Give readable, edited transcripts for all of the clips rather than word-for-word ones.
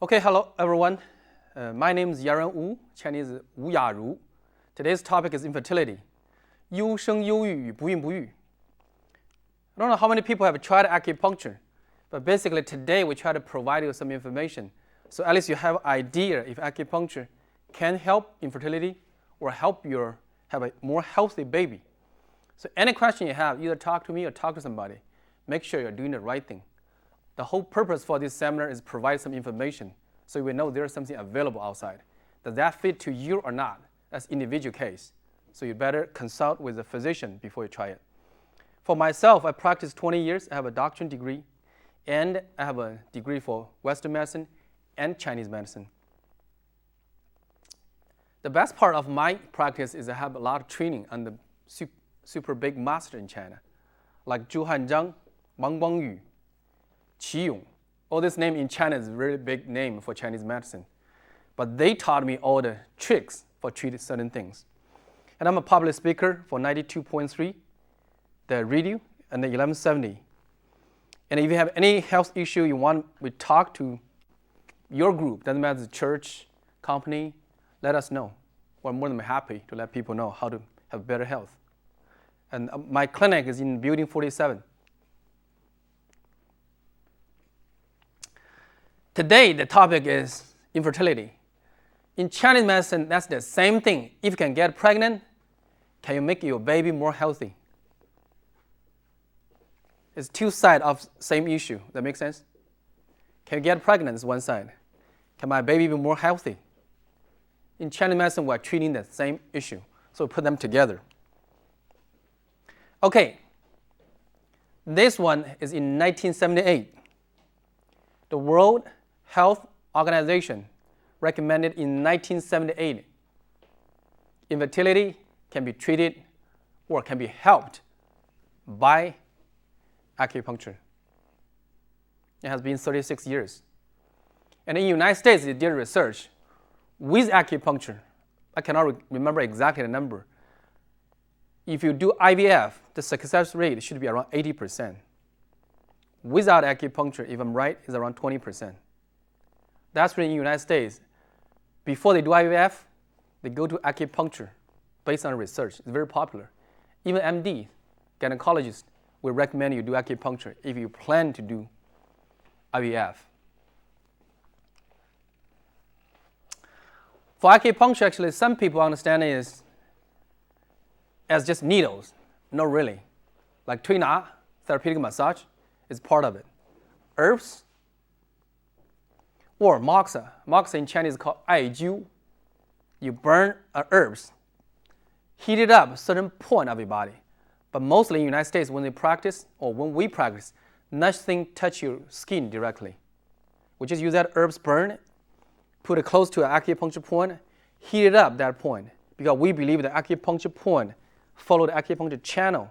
Okay, hello everyone. My name is Yaran Wu, Chinese Wu Yaru. Today's topic is infertility. 优生优育与不孕不育. I don't know how many people have tried acupuncture, but basically today we try to provide you some information. So at least you have an idea if acupuncture can help infertility or help you have a more healthy baby. So any question you have, either talk to me or talk to somebody. Make sure you're doing the right thing. The whole purpose for this seminar is provide some information so we know there's something available outside. Does that fit to you or not? That's individual case. So you better consult with a physician before you try it. For myself, I practiced 20 years. I have a doctorate degree, and I have a degree for Western medicine and Chinese medicine. The best part of my practice is I have a lot of training under super big master in China, like Zhu Hanzhang, Wang Guangyu, Qi Yong. All this name in China is a really big name for Chinese medicine. But they taught me all the tricks for treating certain things. And I'm a public speaker for 92.3, the radio, and the 1170. And if you have any health issue you want we talk to your group, doesn't matter the church, company, let us know. We're more than happy to let people know how to have better health. And my clinic is in Building 47. Today, the topic is infertility. In Chinese medicine, that's the same thing. If you can get pregnant, can you make your baby more healthy? It's two sides of same issue. That makes sense? Can you get pregnant is one side. Can my baby be more healthy? In Chinese medicine, we're treating the same issue. So we put them together. Okay. This one is in 1978. The World Health Organization recommended in 1978 infertility can be treated or can be helped by acupuncture. It has been 36 years. And in the United States, they did research with acupuncture. I cannot remember exactly the number. If you do IVF, the success rate should be around 80%. Without acupuncture, if I'm right, is around 20%. That's when in the United States, before they do IVF, they go to acupuncture based on research. It's very popular. Even MD, gynecologists, will recommend you do acupuncture if you plan to do IVF. For acupuncture, actually, some people understand it as just needles. No, really. Like Tui Na, therapeutic massage, is part of it. Herbs, or moxa. Moxa in Chinese is called aijiu. You burn herbs, heat it up a certain point of your body. But mostly in the United States, when they practice, or when we practice, nothing touch your skin directly. We just use that herbs burn, put it close to an acupuncture point, heat it up that point. Because we believe the acupuncture point follow the acupuncture channel.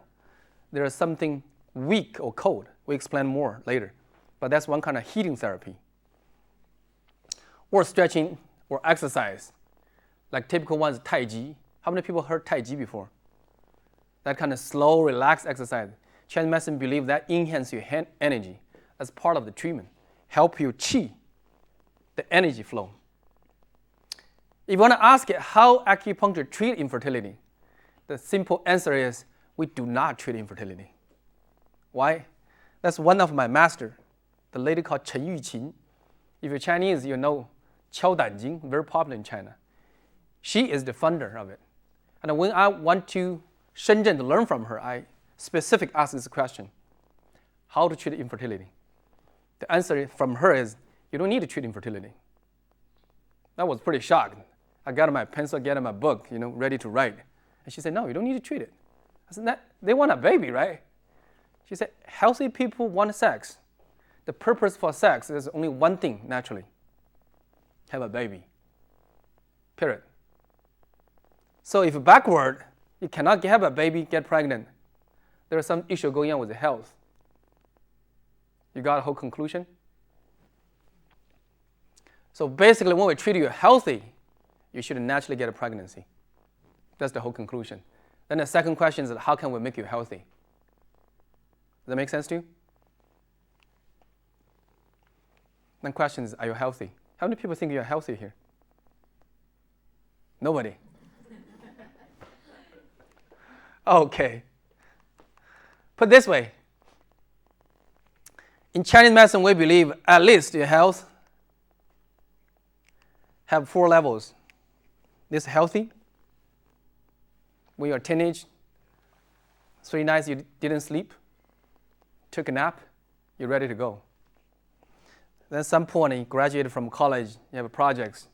There is something weak or cold. We explain more later. But that's one kind of heating therapy. Or stretching or exercise. Like typical ones, Tai Chi. How many people heard Tai Chi before? That kind of slow, relaxed exercise. Chinese medicine believe that enhances your hand energy as part of the treatment. Help your qi, the energy flow. If you want to ask it how acupuncture treats infertility, the simple answer is we do not treat infertility. Why? That's one of my master, the lady called Chen Yuqin. If you're Chinese, you know Qiao Danjing, very popular in China. She is the founder of it. And when I went to Shenzhen to learn from her, I specifically asked this question, how to treat infertility? The answer from her is, you don't need to treat infertility. I was pretty shocked. I got my pencil, got my book, ready to write. And she said, no, you don't need to treat it. I said, they want a baby, right? She said, healthy people want sex. The purpose for sex is only one thing, naturally. Have a baby. Period. So if backward, you cannot have a baby, get pregnant, there is some issue going on with the health. You got a whole conclusion? So basically, when we treat you healthy, you should naturally get a pregnancy. That's the whole conclusion. Then the second question is, how can we make you healthy? Does that make sense to you? Then question is, are you healthy? How many people think you're healthy here? Nobody. Okay. Put this way. In Chinese medicine, we believe at least your health have 4 levels. This healthy. When you're a teenage, 3 nights you didn't sleep, took a nap, you're ready to go. Then at some point you graduated from college, you have projects.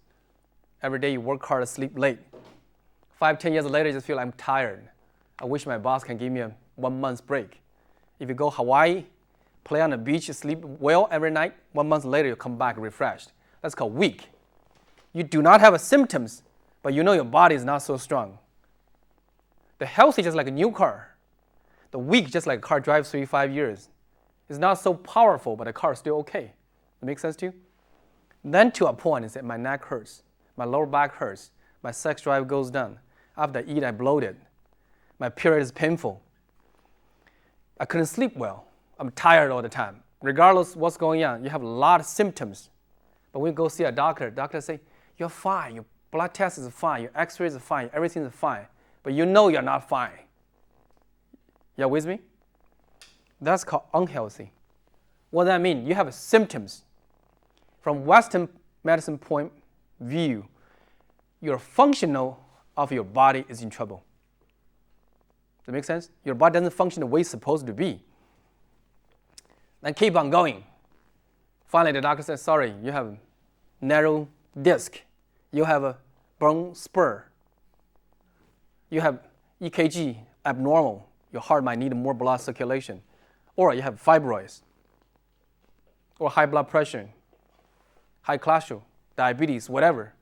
Every day you work hard, sleep late. 5, 10 years later, you just feel I'm tired. I wish my boss can give me a 1 month break. If you go Hawaii, play on the beach, you sleep well every night, 1 month later you come back refreshed. That's called weak. You do not have symptoms, but you know your body is not so strong. The healthy is just like a new car. The weak just like a car drives 3-5 years. It's not so powerful, but the car is still okay. That makes sense to you? Then to a point, you say, my neck hurts, my lower back hurts, my sex drive goes down. After I eat, I bloated. My period is painful. I couldn't sleep well. I'm tired all the time. Regardless what's going on, you have a lot of symptoms. But when you go see a doctor, doctor say, you're fine, your blood test is fine, your x-rays are fine, everything is fine. But you know you're not fine. You with me? That's called unhealthy. What does that mean? You have symptoms. From Western medicine point of view, your functional of your body is in trouble. Does that make sense? Your body doesn't function the way it's supposed to be. Then keep on going. Finally, the doctor says, sorry, you have a narrow disc. You have a bone spur. You have EKG abnormal. Your heart might need more blood circulation. Or you have fibroids. Or high blood pressure, high cholesterol, diabetes, whatever.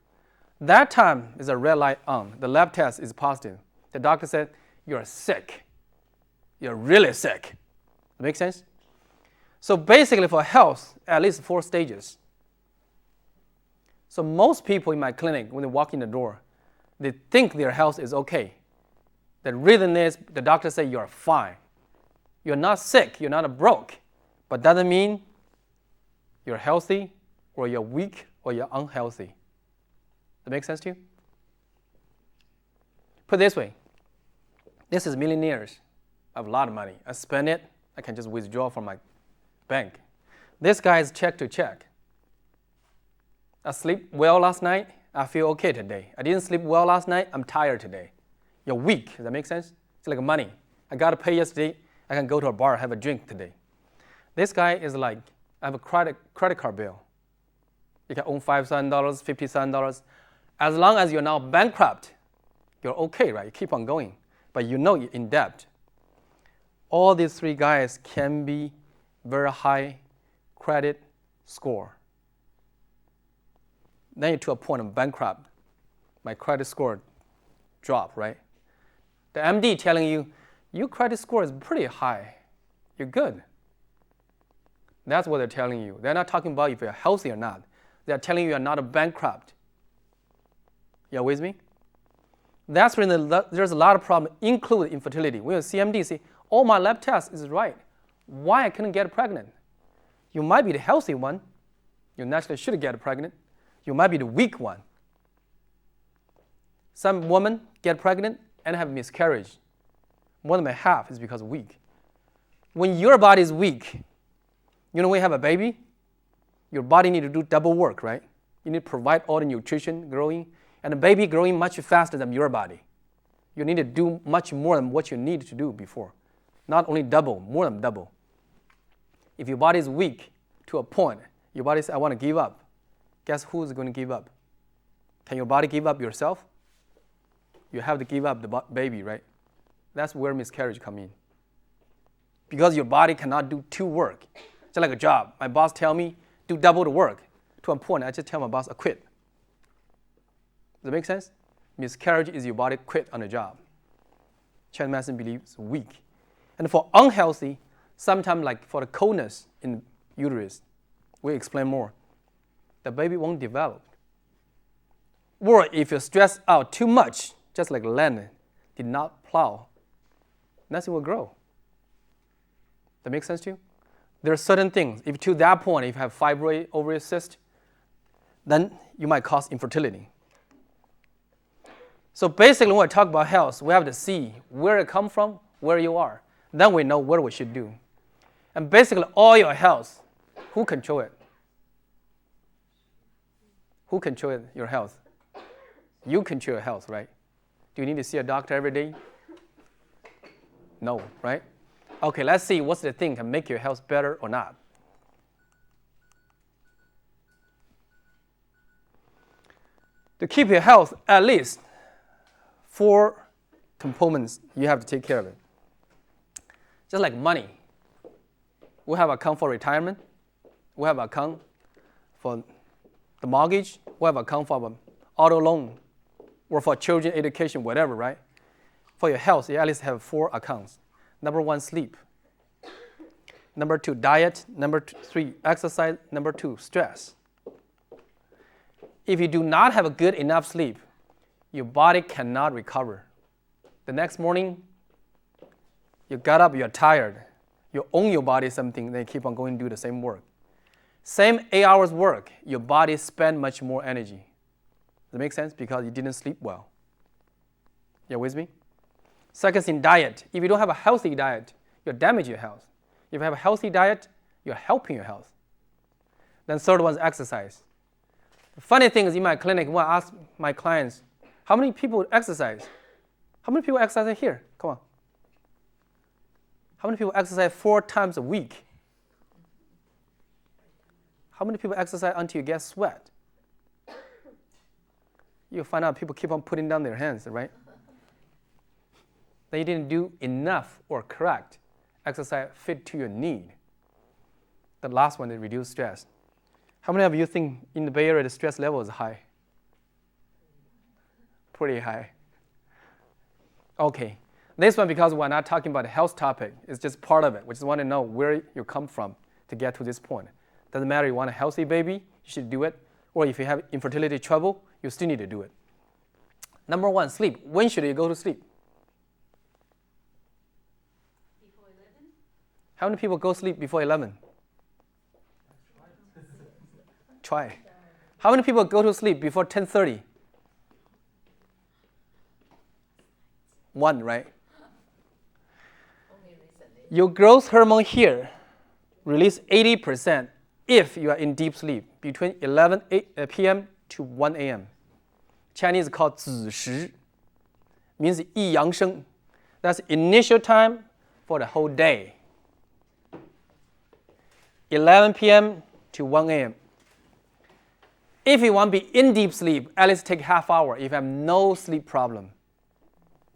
That time is a red light on. The lab test is positive. The doctor said, you're sick. You're really sick. That makes sense? So basically for health, at least 4 stages. So most people in my clinic, when they walk in the door, they think their health is okay. The reason is the doctor says you're fine. You're not sick, you're not broke. But doesn't mean you're healthy or you're weak or you're unhealthy. That make sense to you? Put it this way. This is millionaires. I have a lot of money. I spend it, I can just withdraw from my bank. This guy is check to check. I sleep well last night, I feel okay today. I didn't sleep well last night, I'm tired today. You're weak. Does that make sense? It's like money. I got to pay yesterday, I can go to a bar, have a drink today. This guy is like, I have a credit card bill. You can own $5,000, $50,000. As long as you're not bankrupt, you're okay, right? You keep on going. But you know you're in debt. All these 3 guys can be very high credit score. Then you're to a point of bankrupt. My credit score dropped, right? The MD telling you, your credit score is pretty high. You're good. That's what they're telling you. They're not talking about if you're healthy or not. They're telling you you're not a bankrupt. You with me? That's when there's a lot of problems, including infertility. When a CMD say, oh, my lab test is right. Why I couldn't get pregnant? You might be the healthy one. You naturally should get pregnant. You might be the weak one. Some women get pregnant and have miscarriage. More than half is because weak. When your body is weak, you know when you have a baby, your body need to do double work, right? You need to provide all the nutrition growing, and the baby growing much faster than your body. You need to do much more than what you need to do before. Not only double, more than double. If your body is weak to a point, your body says, I want to give up. Guess who's going to give up? Can your body give up yourself? You have to give up the baby, right? That's where miscarriage comes in. Because your body cannot do 2 work. Just like a job. My boss tell me, do double the work. To a point, I just tell my boss, I quit. Does that make sense? Miscarriage is your body quit on a job. Chinese medicine believes weak. And for unhealthy, sometimes like for the coldness in uterus, we'll explain more. The baby won't develop. Or if you stress out too much, just like land did not plow, nothing will grow. That makes sense to you? There are certain things. If to that point, if you have fibroid ovary cyst, then you might cause infertility. So basically, when we talk about health, we have to see where it comes from, where you are. Then we know what we should do. And basically, all your health, who control it? Who controls your health? You control your health, right? Do you need to see a doctor every day? No, right? Okay, let's see what's the thing can make your health better or not. To keep your health, at least 4 components you have to take care of it. Just like money. We have account for retirement. We have account for the mortgage. We have account for auto loan or for children education, whatever, right? For your health, you at least have 4 accounts. Number 1, sleep. Number 2, diet. Number 3, exercise. Number 2, stress. If you do not have a good enough sleep, your body cannot recover. The next morning, you got up, you're tired. You own your body something, then you keep on going to do the same work. Same 8 hours work, your body spend much more energy. Does that make sense? Because you didn't sleep well. You with me? Second thing, diet. If you don't have a healthy diet, you're damaging your health. If you have a healthy diet, you're helping your health. Then third one is exercise. The funny thing is in my clinic, when I ask my clients, how many people exercise? How many people exercise here? Come on. How many people exercise 4 times a week? How many people exercise until you get sweat? You'll find out people keep on putting down their hands, right? They didn't do enough or correct exercise fit to your need. The last one is reduce stress. How many of you think in the Bay Area the stress level is high? Pretty high. Okay. This one, because we're not talking about the health topic, it's just part of it. We just want to know where you come from to get to this point. Doesn't matter if you want a healthy baby, you should do it. Or if you have infertility trouble, you still need to do it. Number 1, sleep. When should you go to sleep? Before 11? How many people go sleep before 11? Try. How many people go to sleep before 10:30? 1, right? Only recently. Your growth hormone here release 80% if you are in deep sleep between 11 p.m. to 1 a.m. Chinese called 子时, means 一阳生. That's initial time for the whole day. 11 p.m. to 1 a.m. If you want to be in deep sleep, at least take half hour if you have no sleep problem.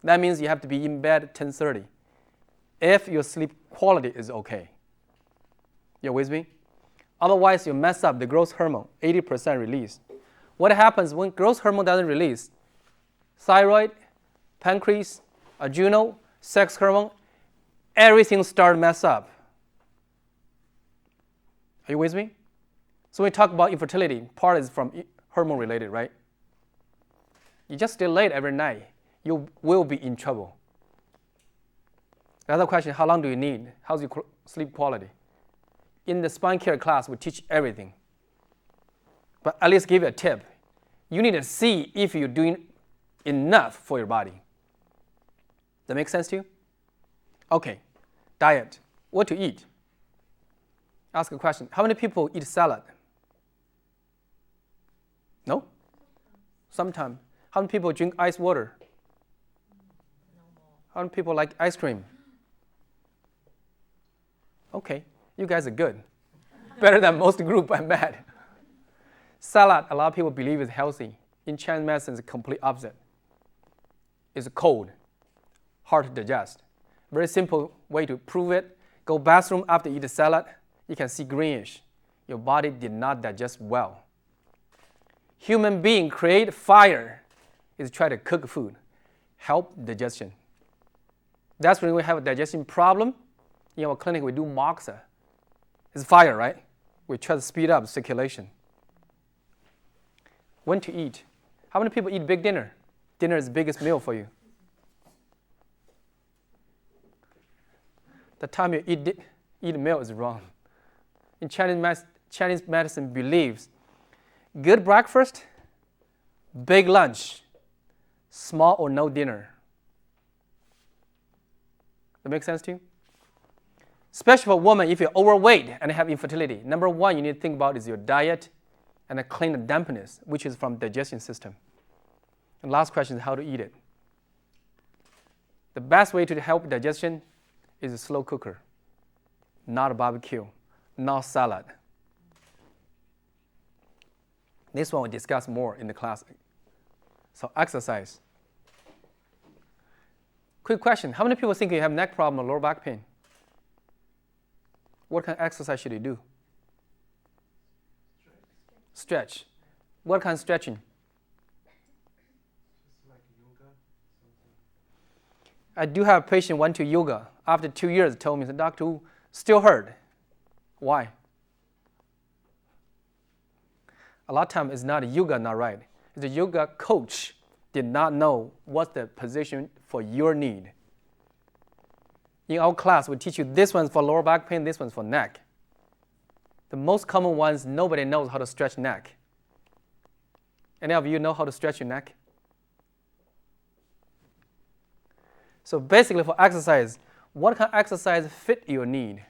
That means you have to be in bed at 10:30 if your sleep quality is okay. You with me? Otherwise, you mess up the growth hormone, 80% release. What happens when growth hormone doesn't release? Thyroid, pancreas, adrenal, sex hormone, everything starts mess up. Are you with me? So when we talk about infertility, part is from hormone related, right? You just stay late every night, you will be in trouble. The other question, how long do you need? How's your sleep quality? In the spine care class, we teach everything. But at least give you a tip. You need to see if you're doing enough for your body. That make sense to you? Okay, diet, what to eat? Ask a question, how many people eat salad? No? Sometimes. How many people drink ice water? No more. How many people like ice cream? Okay, you guys are good. Better than most group I met. Salad, a lot of people believe is healthy. In Chinese medicine, it's the complete opposite. It's cold, hard to digest. Very simple way to prove it. Go bathroom after you eat the salad, you can see greenish. Your body did not digest well. Human being create fire is try to cook food, help digestion. That's when we have a digestion problem. In our clinic, we do moxa. It's fire, right? We try to speed up circulation. When to eat? How many people eat big dinner? Dinner is the biggest meal for you. The time you eat a meal is wrong. In Chinese medicine believes Good breakfast, big lunch, small or no dinner. That makes sense to you? Especially for women, if you're overweight and have infertility, number one you need to think about is your diet and a clean the dampness, which is from digestion system. And last question is how to eat it. The best way to help digestion is a slow cooker, not a barbecue, not salad. This one we'll discuss more in the class. So exercise. Quick question, how many people think you have neck problem or lower back pain? What kind of exercise should you do? Stretch. What kind of stretching? Just like yoga, something. I do have a patient went to yoga. After 2 years, told me, the doctor still hurt. Why? A lot of times it's not yoga not right. The yoga coach did not know what's the position for your need. In our class, we teach you this one's for lower back pain, this one's for neck. The most common ones, nobody knows how to stretch neck. Any of you know how to stretch your neck? So basically for exercise, what kind of exercise fit your need?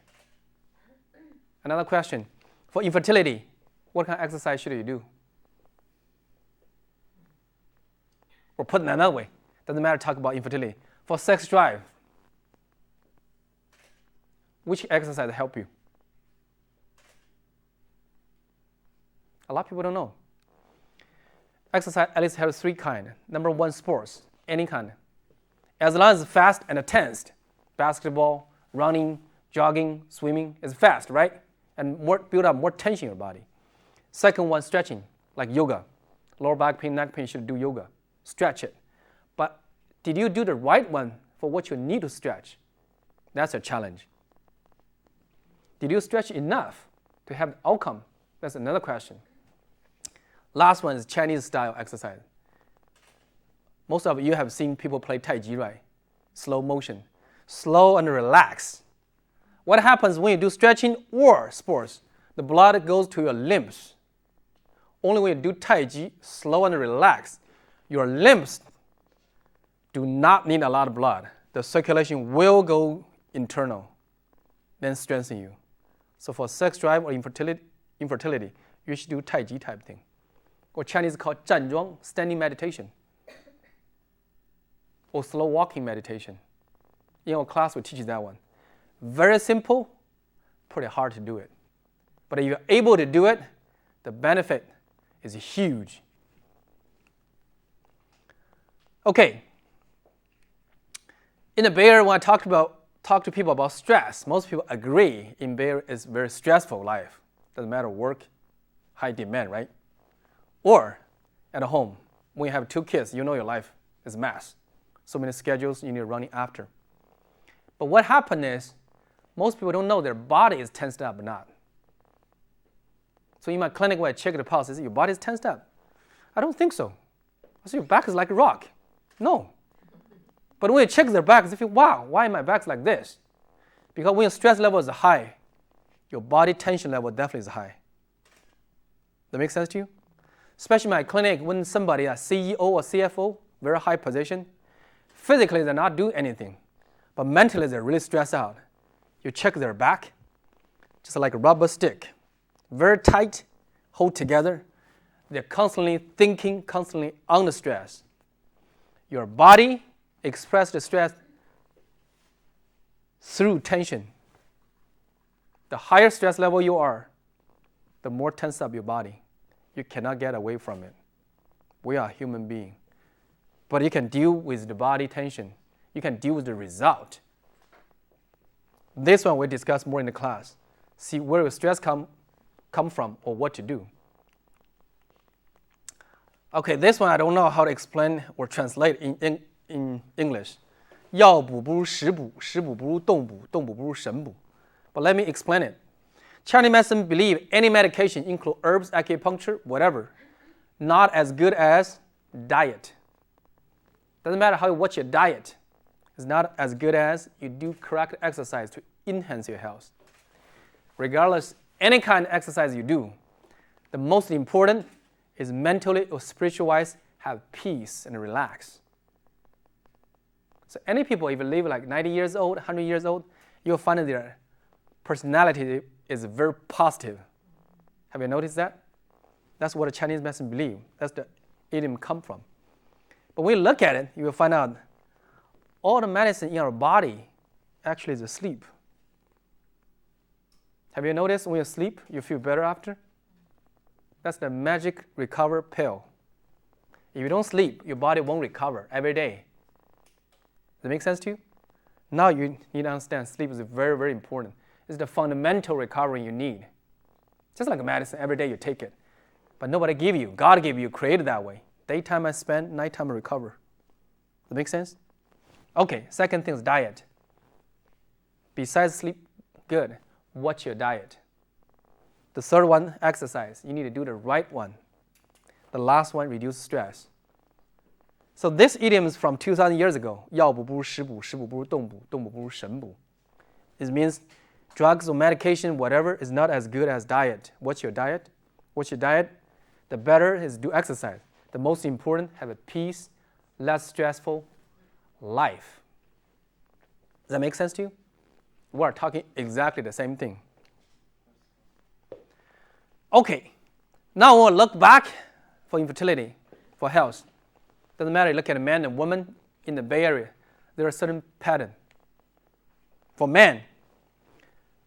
Another question, for infertility, what kind of exercise should you do? Or put it another way, doesn't matter talk about infertility. For sex drive, which exercise help you? A lot of people don't know. Exercise at least have 3 kinds. Number 1, sports, any kind. As long as it's fast and tensed, basketball, running, jogging, swimming, is fast, right? And build up more tension in your body. Second one, stretching, like yoga. Lower back pain, neck pain, you should do yoga. Stretch it. But did you do the right one for what you need to stretch? That's a challenge. Did you stretch enough to have the outcome? That's another question. Last one is Chinese style exercise. Most of you have seen people play Tai Chi, right? Slow motion. Slow and relax. What happens when you do stretching or sports? The blood goes to your limbs. Only when you do Tai Chi, slow and relax, your limbs do not need a lot of blood. The circulation will go internal, then strengthen you. So for sex drive or infertility, you should do Tai Chi type thing. Or Chinese called 站桩, standing meditation. Or slow walking meditation. In our class, we teach that one. Very simple, pretty hard to do it. But if you're able to do it, the benefit is huge. Okay. In the Bay Area, when I talk to people about stress, most people agree in Bay Area is very stressful life. Doesn't matter work, high demand, right? Or at home, when you have 2 kids, you know your life is a mess. So many schedules you need running after. But what happened is, most people don't know their body is tensed up or not. So in my clinic, when I check the pulse, I say, your body is tensed up. I don't think so. I say, your back is like a rock. No. But when you check their backs, they feel, wow, why my back's like this? Because when your stress level is high, your body tension level definitely is high. That makes sense to you? Especially in my clinic, when somebody, a CEO or CFO, very high position, physically they're not doing anything, but mentally they're really stressed out. You check their back, just like a rubber stick, very tight, hold together. They're constantly thinking, constantly under stress. Your body expresses the stress through tension. The higher stress level you are, the more tense up your body. You cannot get away from it. We are human beings. But you can deal with the body tension. You can deal with the result. This one we discuss more in the class. See where your stress come from or what to do. Okay, this one I don't know how to explain or translate in English. 药补不如食补，食补不如动补，动补不如神补. But let me explain it. Chinese medicine believe any medication, include herbs, acupuncture, whatever, not as good as diet. Doesn't matter how you watch your diet. It's not as good as you do correct exercise to enhance your health. Regardless, any kind of exercise you do, the most important is mentally or spiritual-wise have peace and relax. So any people, if you live like 90 years old, 100 years old, you'll find that their personality is very positive. Have you noticed that? That's what the Chinese medicine believe. That's the idiom come from. But when you look at it, you will find out all the medicine in our body actually is asleep. Have you noticed when you sleep, you feel better after? That's the magic recover pill. If you don't sleep, your body won't recover every day. Does that make sense to you? Now you need to understand sleep is very, very important. It's the fundamental recovery you need. Just like a medicine, every day you take it. But nobody give you. God gave you, created that way. Daytime I spend, nighttime I recover. Does that make sense? Okay, second thing is diet. Besides sleep, good. Watch your diet. The third one, exercise. You need to do the right one. The last one, reduce stress. So this idiom is from 2,000 years ago. 药补不如食补，食补不如动补，动补不如神补. It means drugs or medication, whatever, is not as good as diet. What's your diet? What's your diet? The better is do exercise. The most important, have a peace, less stressful life. Does that make sense to you? We're talking exactly the same thing. Okay, now we'll look back for infertility, for health. Doesn't matter, look at a man and woman in the Bay Area. There are certain patterns. For men,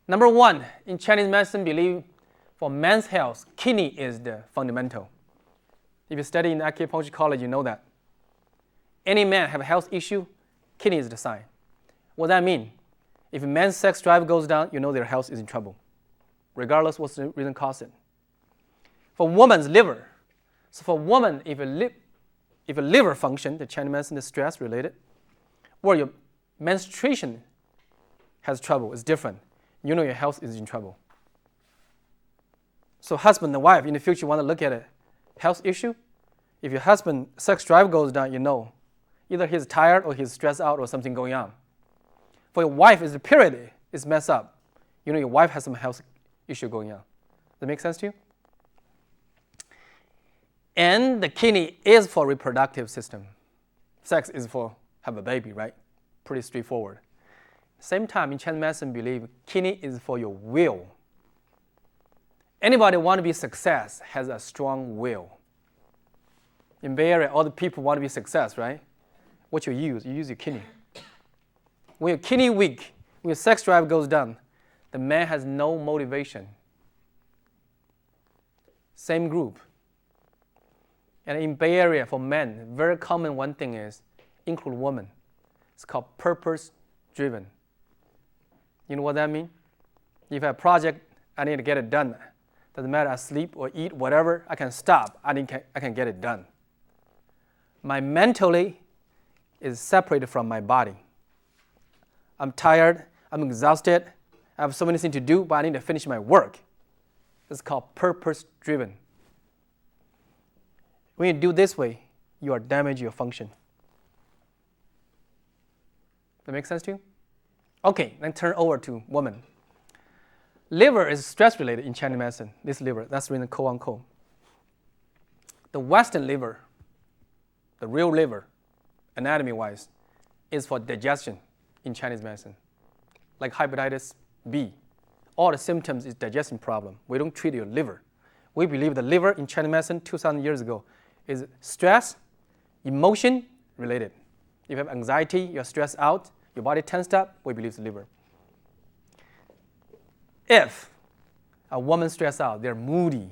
number one, in Chinese medicine, believe for men's health, kidney is the fundamental. If you study in acupuncture college, you know that. Any man have a health issue, kidney is the sign. What does that mean? If a man's sex drive goes down, you know their health is in trouble, regardless what's the reason caused it. For woman's liver, so for woman, if a liver function, the Chinese medicine is stress related, or your menstruation has trouble, it's different. You know your health is in trouble. So husband and wife, in the future, want to look at a health issue. If your husband's sex drive goes down, you know either he's tired or he's stressed out or something going on. For your wife, if the period is messed up, you know your wife has some health issue going on. Does that make sense to you? And the kidney is for reproductive system. Sex is for have a baby, right? Pretty straightforward. Same time, in Chinese medicine, believe kidney is for your will. Anybody want to be success has a strong will. In Bay Area, all the people want to be success, right? What you use? You use your kidney. When your kidney weak, when your sex drive goes down, the man has no motivation. Same group. And in Bay Area, for men, very common one thing is include women. It's called purpose-driven. You know what that means? If I have a project, I need to get it done. Doesn't matter, I sleep or eat, whatever, I can stop. I can get it done. My mentally is separated from my body. I'm tired, I'm exhausted, I have so many things to do, but I need to finish my work. It's called purpose-driven. When you do this way, you are damaging your function. That make sense to you? Okay, then turn over to woman. Liver is stress-related in Chinese medicine. This liver, that's written quote-unquote. The Western liver, the real liver, anatomy-wise, is for digestion in Chinese medicine. Like hepatitis B. All the symptoms is digestion problem. We don't treat your liver. We believe the liver in Chinese medicine 2,000 years ago is stress, emotion related. If you have anxiety, you're stressed out, your body tensed up, we believe it's the liver. If a woman stressed out, they're moody,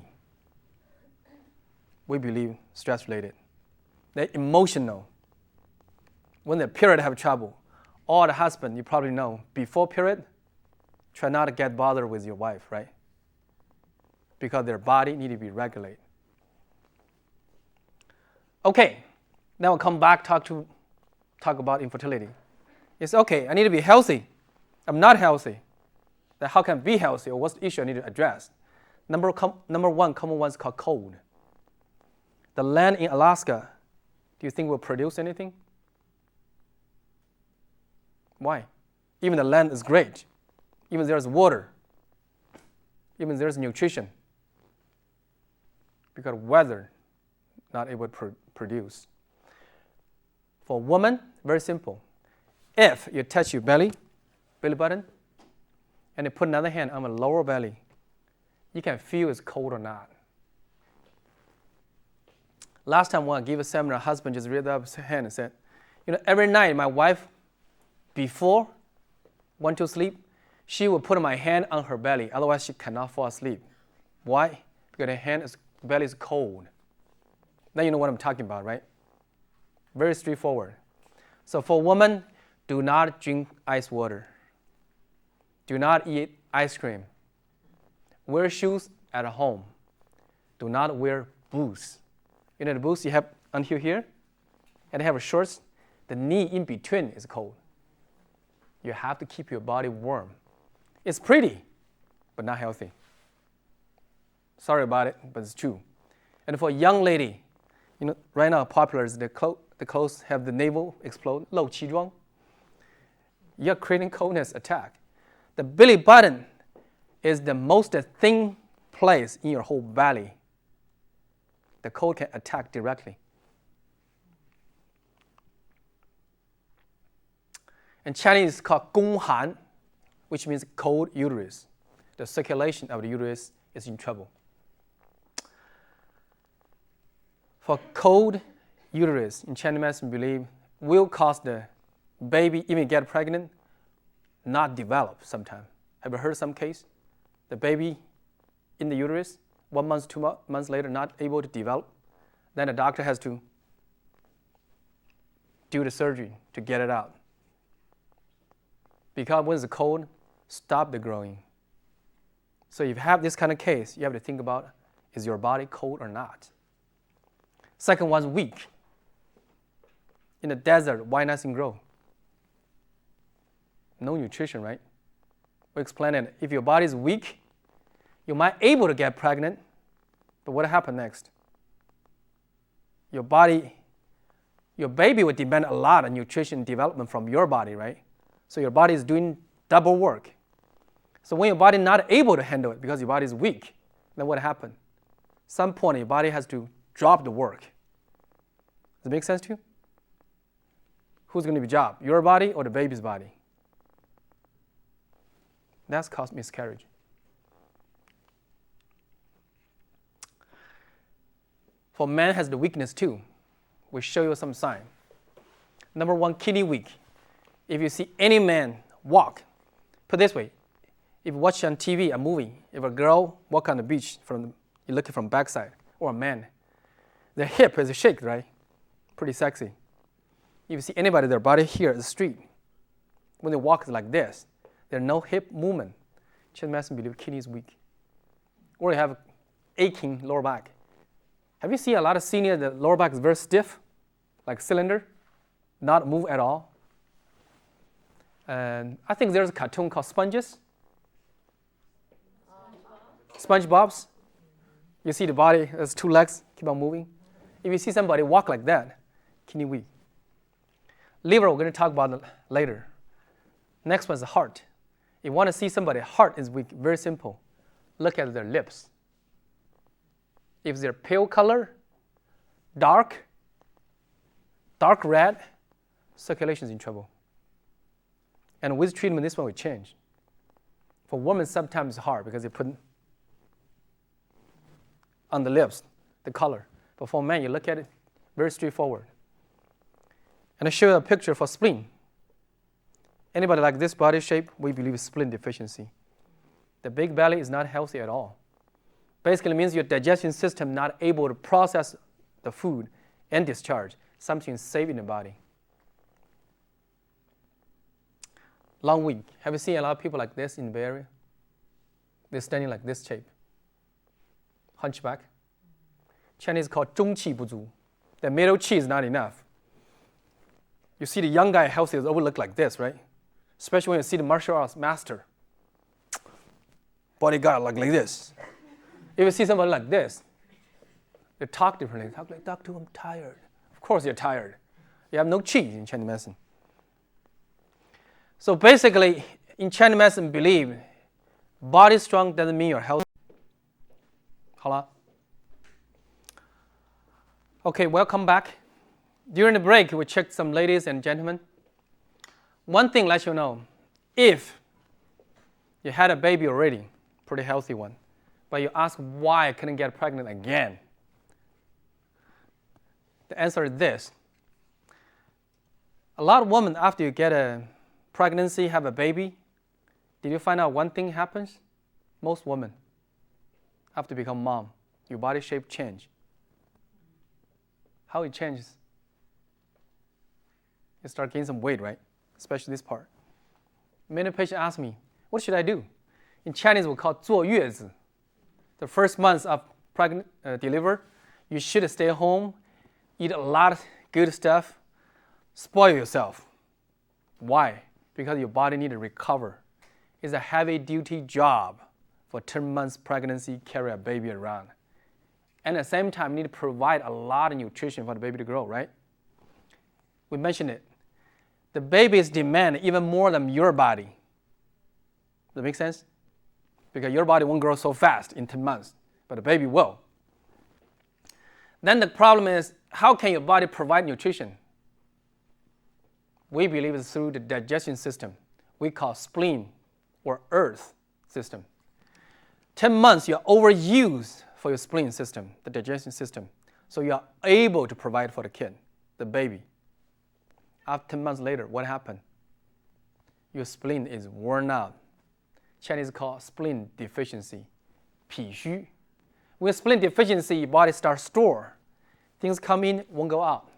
we believe stress related. They're emotional. When the period have trouble, or the husband, you probably know, before period, try not to get bothered with your wife, right? Because their body need to be regulated. Okay, now we'll come back talk about infertility. It's okay, I need to be healthy. I'm not healthy. Then how can I be healthy, or what's the issue I need to address? Number one common one is called cold. The land in Alaska, do you think will produce anything? Why? Even the land is great. Even there's water. Even there's nutrition. Because weather not able to produce. For women, very simple. If you touch your belly button, and you put another hand on the lower belly, you can feel it's cold or not. Last time when I gave a seminar, husband just raised up his hand and said, every night my wife, before went to sleep, she would put my hand on her belly, otherwise she cannot fall asleep. Why? Because her belly is cold. Now you know what I'm talking about, right? Very straightforward. So for women, do not drink ice water. Do not eat ice cream. Wear shoes at home. Do not wear boots. The boots you have until here, and they have shorts. The knee in between is cold. You have to keep your body warm. It's pretty, but not healthy. Sorry about it, but it's true. And for a young lady, right now popular is the clothes have the navel explode, 露脐装. You're creating coldness attack. The belly button is the most thin place in your whole body. The cold can attack directly. In Chinese, it's called 宫寒, which means cold uterus. The circulation of the uterus is in trouble. For cold uterus, in Chinese medicine, believe will cause the baby, even get pregnant, not develop sometime. Have you heard some case? The baby in the uterus, 1 month, 2 months later, not able to develop. Then the doctor has to do the surgery to get it out. Because when it's cold, stop the growing. So if you have this kind of case, you have to think about, is your body cold or not? Second one's weak. In the desert, why nothing grow? No nutrition, right? We explained it. If your body is weak, you might be able to get pregnant, but what happens next? Your baby will depend a lot on nutrition development from your body, right? So your body is doing double work. So when your body is not able to handle it because your body is weak, then what happens? Some point your body has to drop the work. Does it make sense to you? Who's going to be job? Your body or the baby's body? That's caused miscarriage. For men has the weakness too. We show you some sign. Number one, kidney weak. If you see any man walk, put it this way, if you watch on TV a movie, if a girl walk on the beach, you're looking from backside, or a man, their hip is shake, right? Pretty sexy. If you see anybody, their body here is straight. When they walk like this, there's no hip movement. Chinese medicine believe kidney is weak. Or you have aching lower back. Have you seen a lot of seniors, the lower back is very stiff, like cylinder, not move at all? And I think there's a cartoon called Sponges. SpongeBob's. You see the body, there's two legs, keep on moving. If you see somebody walk like that, kidney weak. Liver, we're going to talk about it later. Next one is the heart. If you want to see somebody's heart is weak, very simple. Look at their lips. If they're pale color, dark red, circulation is in trouble. And with treatment, this one will change. For women, sometimes it's hard because they put on the lips the color. But for men, you look at it, very straightforward. And I show you a picture for spleen. Anybody like this body shape, we believe is spleen deficiency. The big belly is not healthy at all. Basically means your digestion system not able to process the food and discharge. Something saved in the body. Long week. Have you seen a lot of people like this in the Bay Area? They're standing like this shape. Hunchback. Chinese called 中气不足. The middle chi is not enough. You see the young guy healthy is overlooked like this, right? Especially when you see the martial arts master. Bodyguard like this. If you see somebody like this, they talk differently. They talk like, doctor, I'm tired. Of course you're tired. You have no chi in Chinese medicine. So basically, in Chinese medicine, believe body strong doesn't mean you're healthy. 好了。Okay, welcome back. During the break, we checked some ladies and gentlemen. One thing let you know, if you had a baby already, pretty healthy one, but you ask why I couldn't get pregnant again, the answer is this. A lot of women, after you get a pregnancy, have a baby, did you find out one thing happens? Most women, after you become mom, your body shape change. How it changes? You start gaining some weight, right? Especially this part. Many patients ask me, what should I do? In Chinese, we call it 坐月子. The first months of deliver, you should stay home, eat a lot of good stuff, spoil yourself. Why? Because your body needs to recover. It's a heavy-duty job for 10 months pregnancy, carry a baby around. And at the same time, you need to provide a lot of nutrition for the baby to grow, right? We mentioned it. The baby's demand even more than your body. Does that make sense? Because your body won't grow so fast in 10 months, but the baby will. Then the problem is, how can your body provide nutrition? We believe it's through the digestion system. We call spleen or earth system. 10 months, you're overused for your spleen system, the digestion system. So you are able to provide for the kid, the baby. After 10 months later, what happened? Your spleen is worn out. Chinese call spleen deficiency, 脾虚. With spleen deficiency, your body starts store. Things come in, won't go out.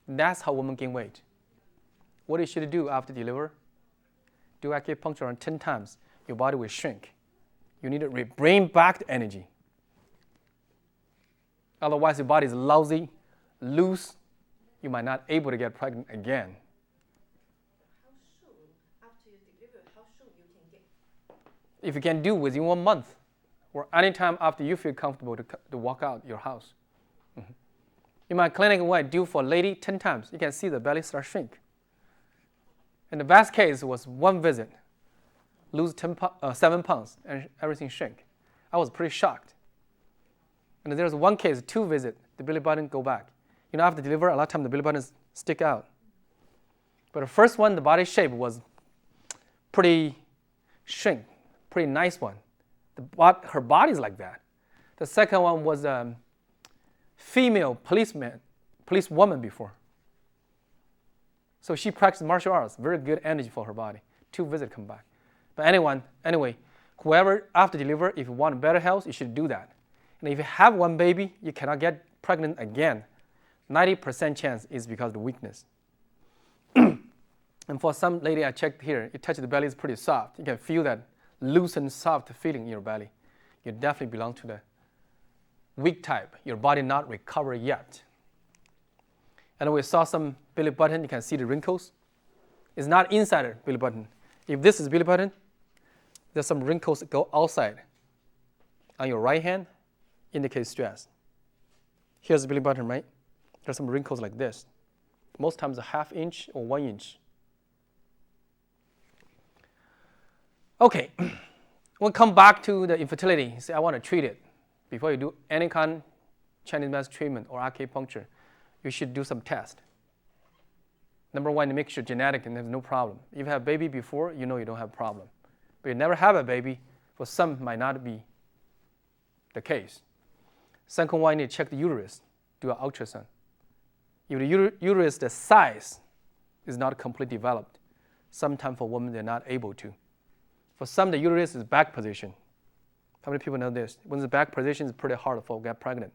That's how women gain weight. What you should do after deliver? Do acupuncture on 10 times. Your body will shrink. You need to bring back the energy. Otherwise, your body is lousy, loose. You might not able to get pregnant again. How soon after you deliver, how soon you can get? If you can do within 1 month, or anytime after you feel comfortable to walk out your house. Mm-hmm. In my clinic, when I do for a lady 10 times, you can see the belly start shrink. And the best case was 1 visit, lose 7 pounds, and everything shrink. I was pretty shocked. And there's 1 case, 2 visits, the belly button go back. You know, after deliver, a lot of times the belly buttons stick out. But the first one, the body shape was pretty shrink, pretty nice one. Her body's like that. The second one was a female policewoman before. So she practiced martial arts, very good energy for her body. 2 visits come back. But anyway, whoever after deliver, if you want better health, you should do that. And if you have 1 baby, you cannot get pregnant again. 90% chance is because of the weakness. And for some lady I checked here, you touch the belly, it's pretty soft. You can feel that loose and soft feeling in your belly. You definitely belong to the weak type. Your body not recovered yet. And we saw some belly button, you can see the wrinkles. It's not inside the belly button. If this is belly button, there's some wrinkles that go outside. On your right hand, indicates stress. Here's the belly button, right? There's some wrinkles like this. Most times a 1/2 inch or 1 inch. Okay, we'll come back to the infertility. Say, I want to treat it. Before you do any kind of Chinese medicine treatment or acupuncture, you should do some tests. Number 1, to make sure genetic and there's no problem. If you have a baby before, you know you don't have a problem. But you never have a baby, for some might not be the case. Second one, you need to check the uterus, do an ultrasound. If the uterus, the size is not completely developed, sometimes for women they're not able to. For some, the uterus is back position. How many people know this? When the back position is pretty hard for get pregnant.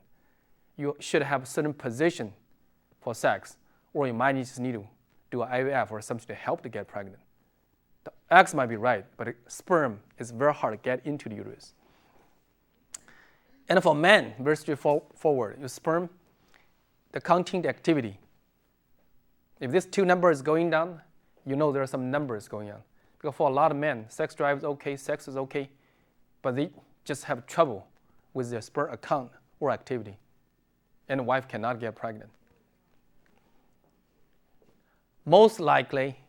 You should have a certain position for sex, or you might just need to do an IVF or something to help to get pregnant. The eggs might be right, but sperm is very hard to get into the uterus. And for men, very straightforward. Your sperm, the counting the activity. If this 2 number is going down, you know there are some numbers going on. Because for a lot of men, sex drive is okay, sex is okay, but they just have trouble with their sperm count or activity. And the wife cannot get pregnant. Most likely,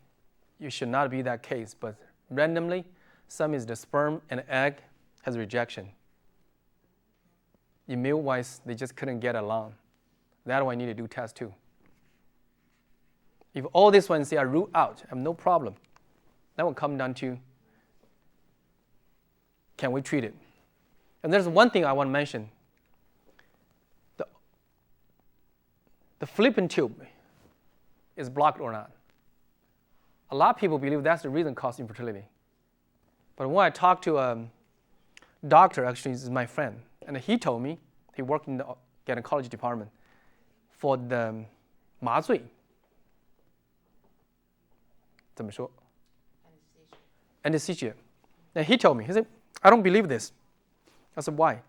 you should not be that case, but randomly, some is the sperm and egg has rejection. Immune-wise, they just couldn't get along. That one I need to do test too. If all these ones are ruled out, I have no problem. That will come down to, can we treat it? And there's one thing I want to mention. The fallopian tube is blocked or not. A lot of people believe that's the reason causes infertility. But when I talked to a doctor, actually, this is my friend, and he told me, he worked in the gynecology department, for the 麻醉, 怎么说? Anesthesia. And he told me, he said, I don't believe this. I said, why?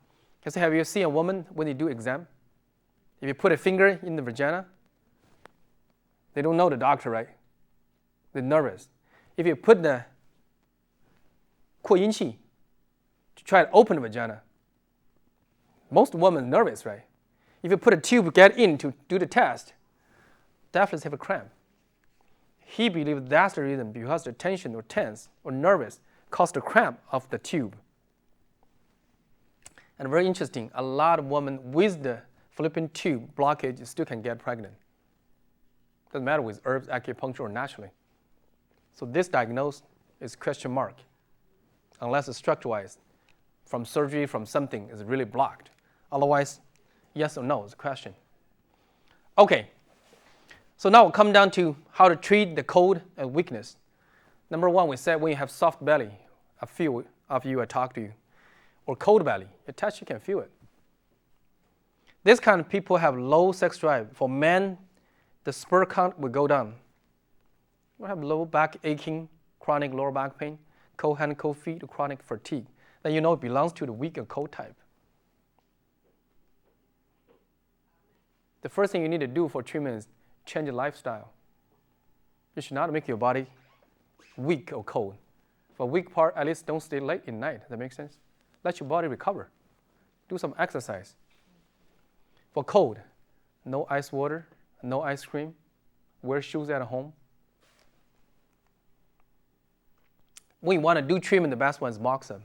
He said, have you seen a woman when they do exam? If you put a finger in the vagina, they don't know the doctor, right? They're nervous. If you put the 扩音器 to try to open the vagina, most women are nervous, right? If you put a tube, get in to do the test, definitely have a cramp. He believed that's the reason, because the tension or tense or nervous caused the cramp of the tube. And very interesting, a lot of women with the fallopian tube blockage still can get pregnant. Doesn't matter with herbs, acupuncture, or naturally. So this diagnosis is question mark, unless it's structure-wise, from surgery, from something is really blocked. Otherwise, yes or no is a question. Okay, so now we'll come down to how to treat the cold and weakness. Number one, we said when you have soft belly, a few of you I talked to you, or cold belly, you touch, you can feel it. This kind of people have low sex drive. For men, the sperm count will go down. You have low back aching, chronic lower back pain, cold hand, cold feet, chronic fatigue. Then you know it belongs to the weak and cold type. The first thing you need to do for treatment is change your lifestyle. You should not make your body weak or cold. For weak part, at least don't stay late at night. Does that make sense? Let your body recover. Do some exercise. For cold, no ice water, no ice cream, wear shoes at home. When you want to do treatment, the best one is moxa.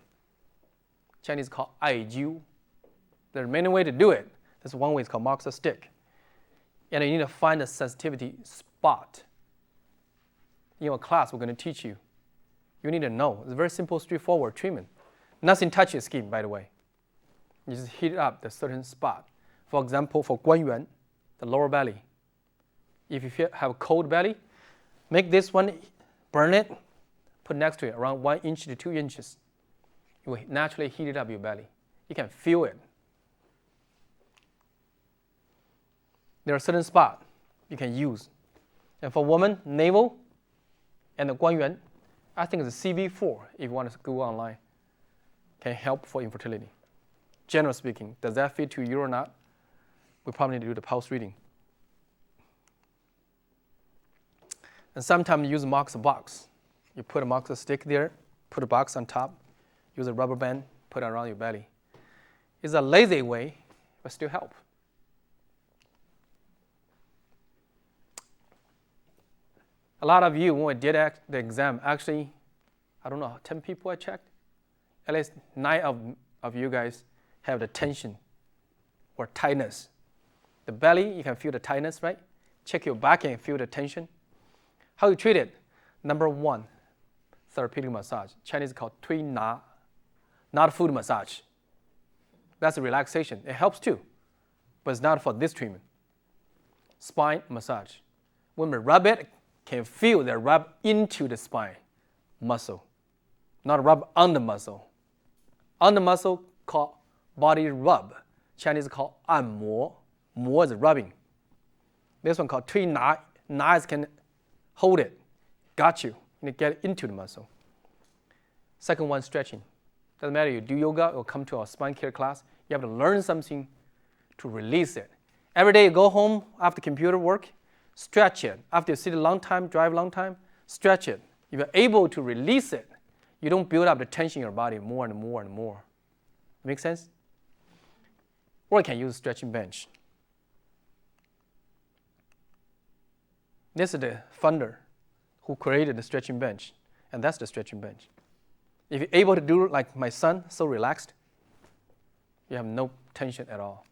Chinese called 艾灸. There are many ways to do it. There's one way, it's called moxa stick. And you need to find a sensitivity spot. In your class, we're going to teach you. You need to know. It's a very simple, straightforward treatment. Nothing touches your skin, by the way. You just heat up the certain spot. For example, for 关元, the lower belly. If you have a cold belly, make this one, burn it, put next to it, around 1 inch to 2 inches. It will naturally heat up your belly. You can feel it. There are certain spots you can use. And for women, navel and the 关元, I think it's a CV4 if you want to go online, can help for infertility. Generally speaking, does that fit to you or not? We probably need to do the pulse reading. And sometimes you use a moxa box. You put a moxa stick there, put a box on top, use a rubber band, put it around your belly. It's a lazy way, but still help. A lot of you, when we did the exam, actually, I don't know, 10 people I checked, at least 9 of you guys have the tension or tightness. The belly, you can feel the tightness, right? Check your back and feel the tension. How you treat it? Number one, therapeutic massage. Chinese called 推拿, not foot massage. That's a relaxation. It helps too, but it's not for this treatment. Spine massage. When we rub it, can feel that rub into the spine muscle, not rub on the muscle. On the muscle called body rub. Chinese called 按摩. 摩 is rubbing. This one called 推拿. Na is can hold it. Got you. And get into the muscle. Second one, stretching. Doesn't matter you do yoga or come to our spine care class. You have to learn something to release it. Every day you go home after computer work, stretch it. After you sit a long time, drive a long time, stretch it. If you're able to release it, you don't build up the tension in your body more and more and more. Make sense? Or you can use a stretching bench. This is the funder who created the stretching bench, and that's the stretching bench. If you're able to do like my son, so relaxed, you have no tension at all.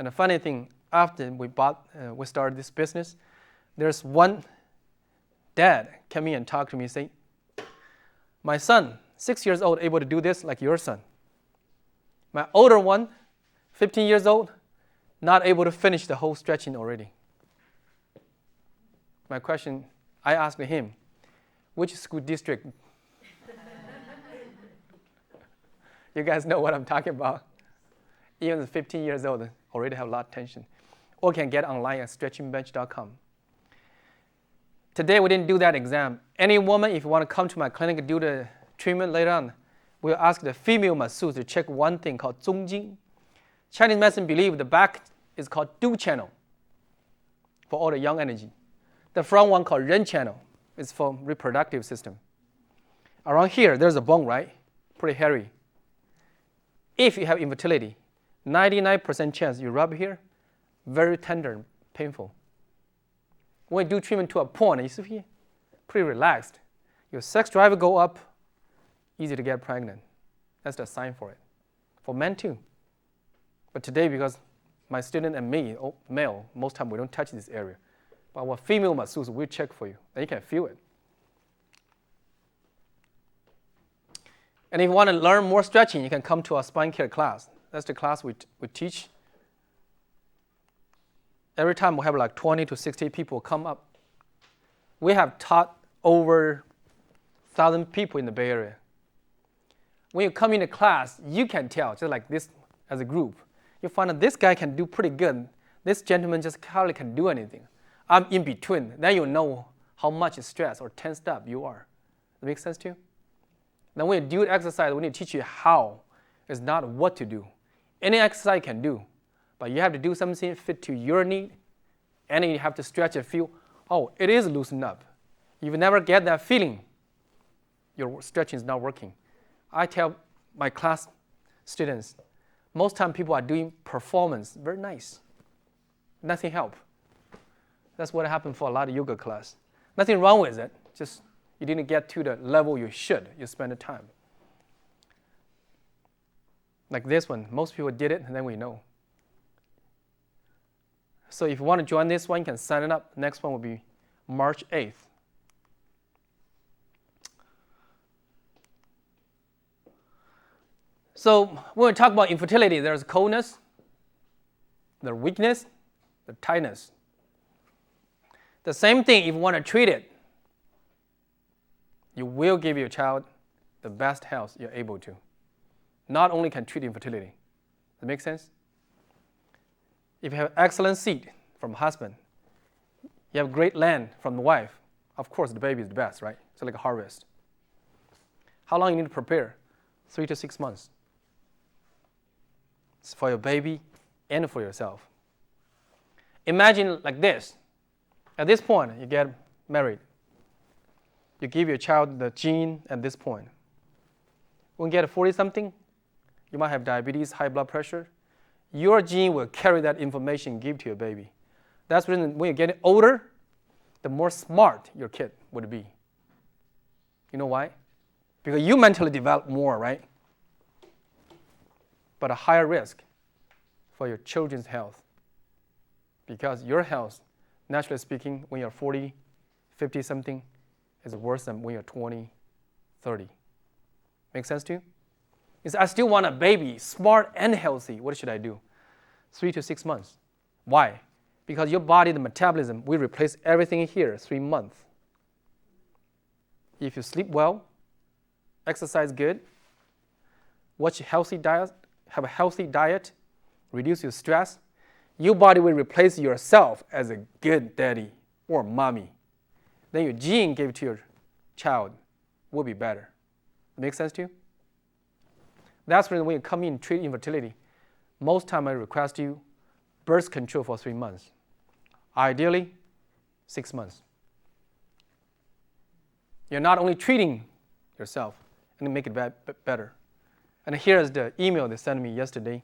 And the funny thing, after we started this business, there's one dad came in and talked to me, saying, my son, 6 years old, able to do this like your son. My older one, 15 years old, not able to finish the whole stretching already. My question, I asked him, which school district? You guys know what I'm talking about. Even 15 years old already have a lot of tension. Or can get online at stretchingbench.com. Today we didn't do that exam. Any woman, if you want to come to my clinic and do the treatment later on, we'll ask the female masseuse to check one thing called 中经. Chinese medicine believe the back is called Du channel for all the young energy. The front one called Ren channel is for reproductive system. Around here, there's a bone, right? Pretty hairy. If you have infertility, 99% chance you rub here, very tender, painful. When you do treatment to a point, you see here, pretty relaxed. Your sex drive will go up, easy to get pregnant. That's the sign for it. For men too. But today, because my student and me, male, most time we don't touch this area. But our female masseuse will check for you, and you can feel it. And if you want to learn more stretching, you can come to our spine care class. That's the class we teach. Every time we have like 20 to 60 people come up. We have taught over 1,000 people in the Bay Area. When you come in the class, you can tell, just like this as a group, you find that this guy can do pretty good. This gentleman just hardly can do anything. I'm in between. Then you know how much stress or tensed up you are. That makes sense to you? Then when you do exercise, we need to teach you how. It's not what to do. Any exercise you can do, but you have to do something fit to your need, and then you have to stretch and feel, oh, it is loosened up. If you never get that feeling, your stretching is not working. I tell my class students, most time people are doing performance, very nice. Nothing help. That's what happened for a lot of yoga class. Nothing wrong with it, just you didn't get to the level you should. You spend the time. Like this one, most people did it, and then we know. So if you want to join this one, you can sign it up. Next one will be March 8th. So when we talk about infertility, there's coldness, the weakness, the tightness. The same thing, if you want to treat it, you will give your child the best health you're able to. Not only can treat infertility. Does that make sense? If you have excellent seed from husband, you have great land from the wife, of course the baby is the best, right? So like a harvest. How long you need to prepare? 3 to 6 months. It's for your baby and for yourself. Imagine like this. At this point, you get married. You give your child the gene at this point. When you get 40-something, you might have diabetes, high blood pressure. Your gene will carry that information and give to your baby. That's when you're getting older, the more smart your kid would be. You know why? Because you mentally develop more, right? But a higher risk for your children's health. Because your health, naturally speaking, when you're 40, 50-something, is worse than when you're 20, 30. Make sense to you? Is I still want a baby, smart and healthy. What should I do? 3 to 6 months. Why? Because your body, the metabolism, will replace everything here 3 months. If you sleep well, exercise good, watch a healthy diet, have a healthy diet, reduce your stress, your body will replace yourself as a good daddy or mommy. Then your gene gave to your child will be better. Make sense to you? That's when you come in and treat infertility. Most time I request you birth control for 3 months. Ideally, 6 months. You're not only treating yourself and make it better. And here is the email they sent me yesterday.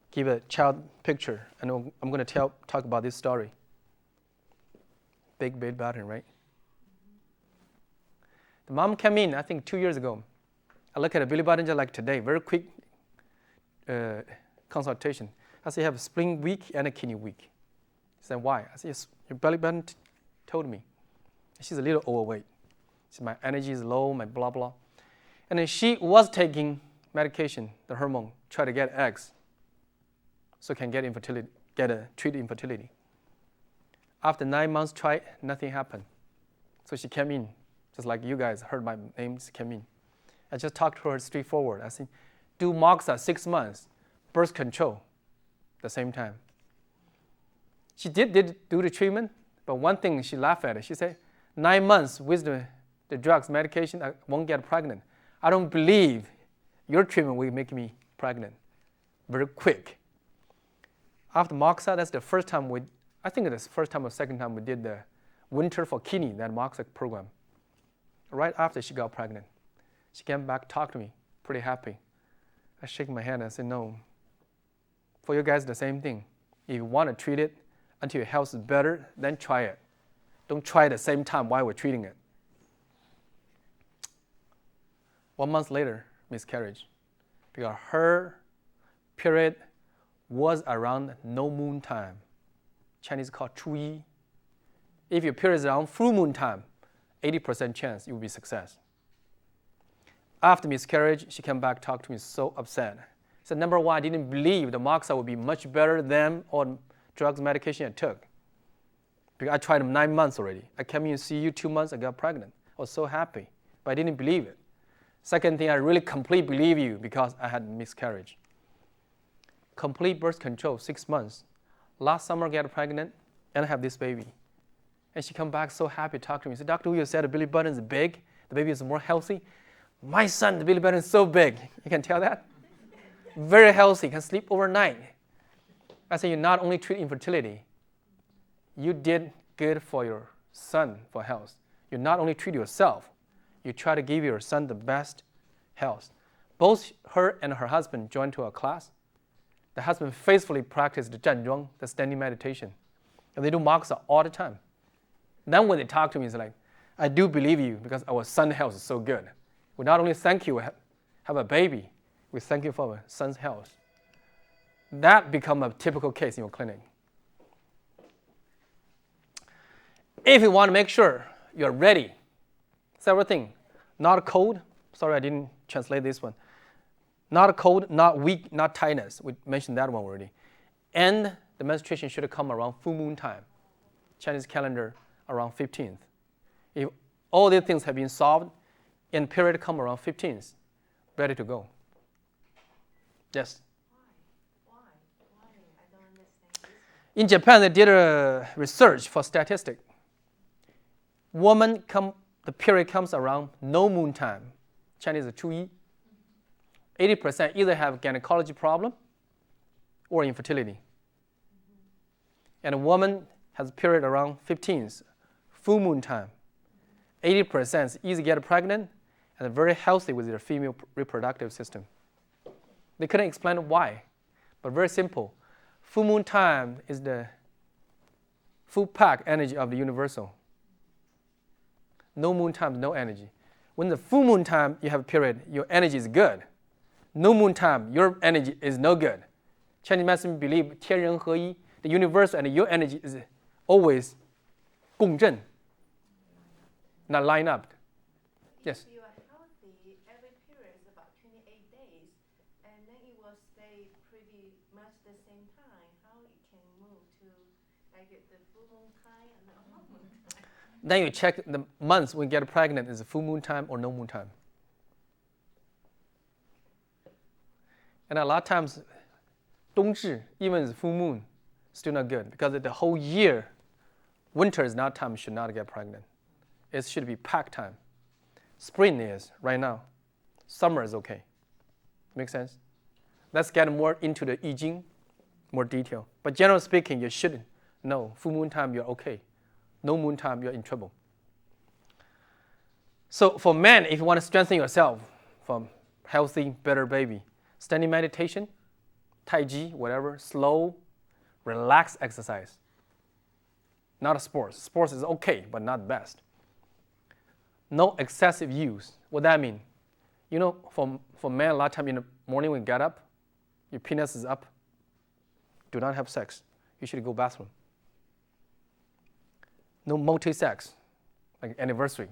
Give a child picture, and I'm going to talk about this story. Big belly button, right? The mom came in, I think 2 years ago. I look at a belly button just like today, very quick consultation. I said, you have a spleen weak and a kidney weak. She said, why? I said, yes, your belly button told me. She's a little overweight. She said, my energy is low, my blah, blah. And then she was taking medication, the hormone, try to get eggs so can get infertility, treat infertility. After 9 months tried, nothing happened. So she came in, just like you guys heard my name, she came in. I just talked to her straightforward. I said, do moxa 6 months, birth control at the same time. She did do the treatment, but one thing she laughed at it. She said, 9 months with the drugs, medication, I won't get pregnant. I don't believe your treatment will make me pregnant very quick. After moxa, that's the first time I think it's the first time or second time we did the Winter for Kidney, that moxa program. Right after she got pregnant. She came back, talked to me, pretty happy. I shake my head and say, no. For you guys, the same thing. If you want to treat it until your health is better, then try it. Don't try it at the same time while we're treating it. 1 month later, miscarriage. Because her period was around no moon time. Chinese called 初一. If your period is around full moon time, 80% chance you will be success. After miscarriage, she came back, talked to me, so upset. She said, number one, I didn't believe the moxa would be much better than all drugs, medication I took. Because I tried them 9 months already. I came in to see you 2 months, I got pregnant. I was so happy, but I didn't believe it. Second thing, I really completely believe you because I had miscarriage. Complete birth control, 6 months. Last summer, I got pregnant, and I have this baby. And she come back so happy, talk to me. She said, Dr. Wu, you said the belly button is big, the baby is more healthy. My son, the belly button is so big. You can tell that? Very healthy, can sleep overnight. I said, you not only treat infertility, you did good for your son for health. You not only treat yourself, you try to give your son the best health. Both her and her husband joined to a class. The husband faithfully practiced the zhanzhuang, the standing meditation. And they do moxa all the time. Then when they talk to me, it's like, I do believe you because our son's health is so good. We not only thank you have a baby, we thank you for our son's health. That become a typical case in your clinic. If you want to make sure you're ready, several things. Not cold. Sorry, I didn't translate this one. Not cold, not weak, not tightness. We mentioned that one already. And the menstruation should come around full moon time. Chinese calendar around 15th. If all these things have been solved, and period come around 15th, ready to go. Yes? Why? I don't understand this. In Japan, they did a research for statistics. The period comes around no moon time. Chinese is 初一. 80% either have gynecology problem or infertility. And a woman has a period around 15th, full moon time. 80% easy get pregnant and very healthy with their female reproductive system. They couldn't explain why, but very simple. Full moon time is the full pack energy of the universal. No moon time, no energy. When the full moon time you have a period, your energy is good. No moon time, your energy is no good. Chinese medicine believe 天人合一, the universal and your energy is always 共振, not line up. Yes? If you are healthy, every period is about 28 days, and then it will stay pretty much the same time. How it can move to like the full moon time and the half moon time? Then you check the months when you get pregnant, is it full moon time or no moon time? And a lot of times, 冬至, even if it's full moon, still not good because the whole year, winter is not time you should not get pregnant. It should be pack time. Spring is right now. Summer is okay. Make sense? Let's get more into the I Ching, more detail. But generally speaking, you shouldn't know. Full moon time, you're okay. No moon time, you're in trouble. So for men, if you want to strengthen yourself from healthy, better baby, standing meditation, Tai Chi, whatever, slow, relaxed exercise. Not a sports. Sports is okay, but not best. No excessive use. What that mean? You know, for men, a lot of time in the morning when you get up, your penis is up. do not have sex. You should go bathroom. No multi-sex, like anniversary,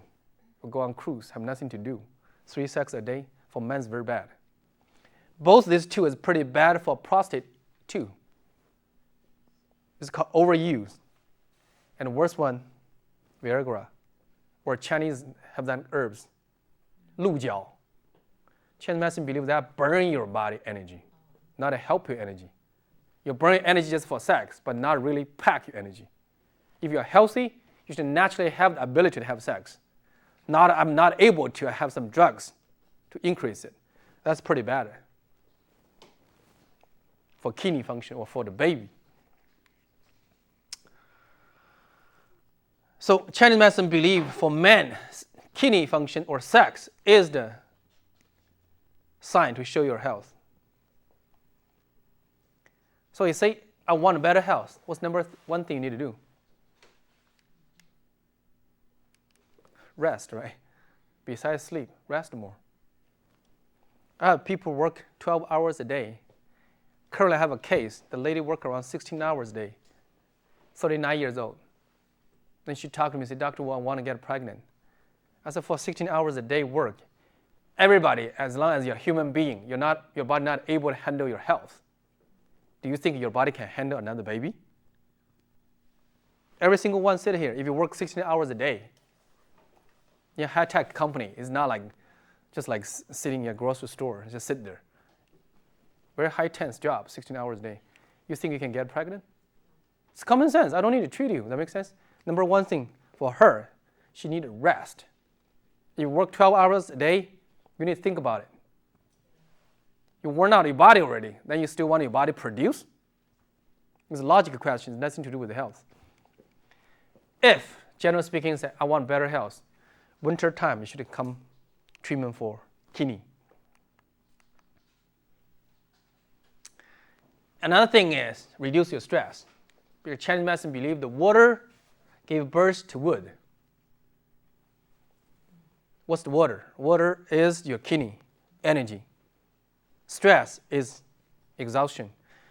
or go on cruise, have nothing to do. 3 sex a day for men is very bad. Both these two is pretty bad for prostate too. It's called overuse. And the worst one, Viagra, or Chinese have that herbs, 鹿角. Chinese medicine believe that burn your body energy, not a help you energy. You burn energy just for sex, but not really pack your energy. If you're healthy, you should naturally have the ability to have sex. Not, I'm not able to have some drugs to increase it. That's pretty bad for kidney function or for the baby. So Chinese medicine believe for men, kidney function or sex is the sign to show your health. So you say, I want better health. What's number one thing you need to do? Rest, right? Besides sleep, rest more. I have people work 12 hours a day. Currently I have a case, the lady worked around 16 hours a day, 39 years old. Then she talked to me and said, Dr. Wu, I want to get pregnant. I said, for 16 hours a day work, everybody, as long as you're a human being, your body not able to handle your health. Do you think your body can handle another baby? Every single one sit here, if you work 16 hours a day, your high-tech company is not like just like sitting in a grocery store, just sit there. Very high-tense job, 16 hours a day. You think you can get pregnant? It's common sense. I don't need to treat you. Does that make sense? Number one thing for her, she needed rest. You work 12 hours a day, you need to think about it. You worn out your body already, then you still want your body to produce? It's a logical question, nothing to do with the health. If, generally speaking, say, I want better health, winter time, you should come treatment for kidney. Another thing is reduce your stress. Because Chinese medicine believe the water gave birth to wood. What's the water? Water is your kidney, energy. Stress is exhaustion.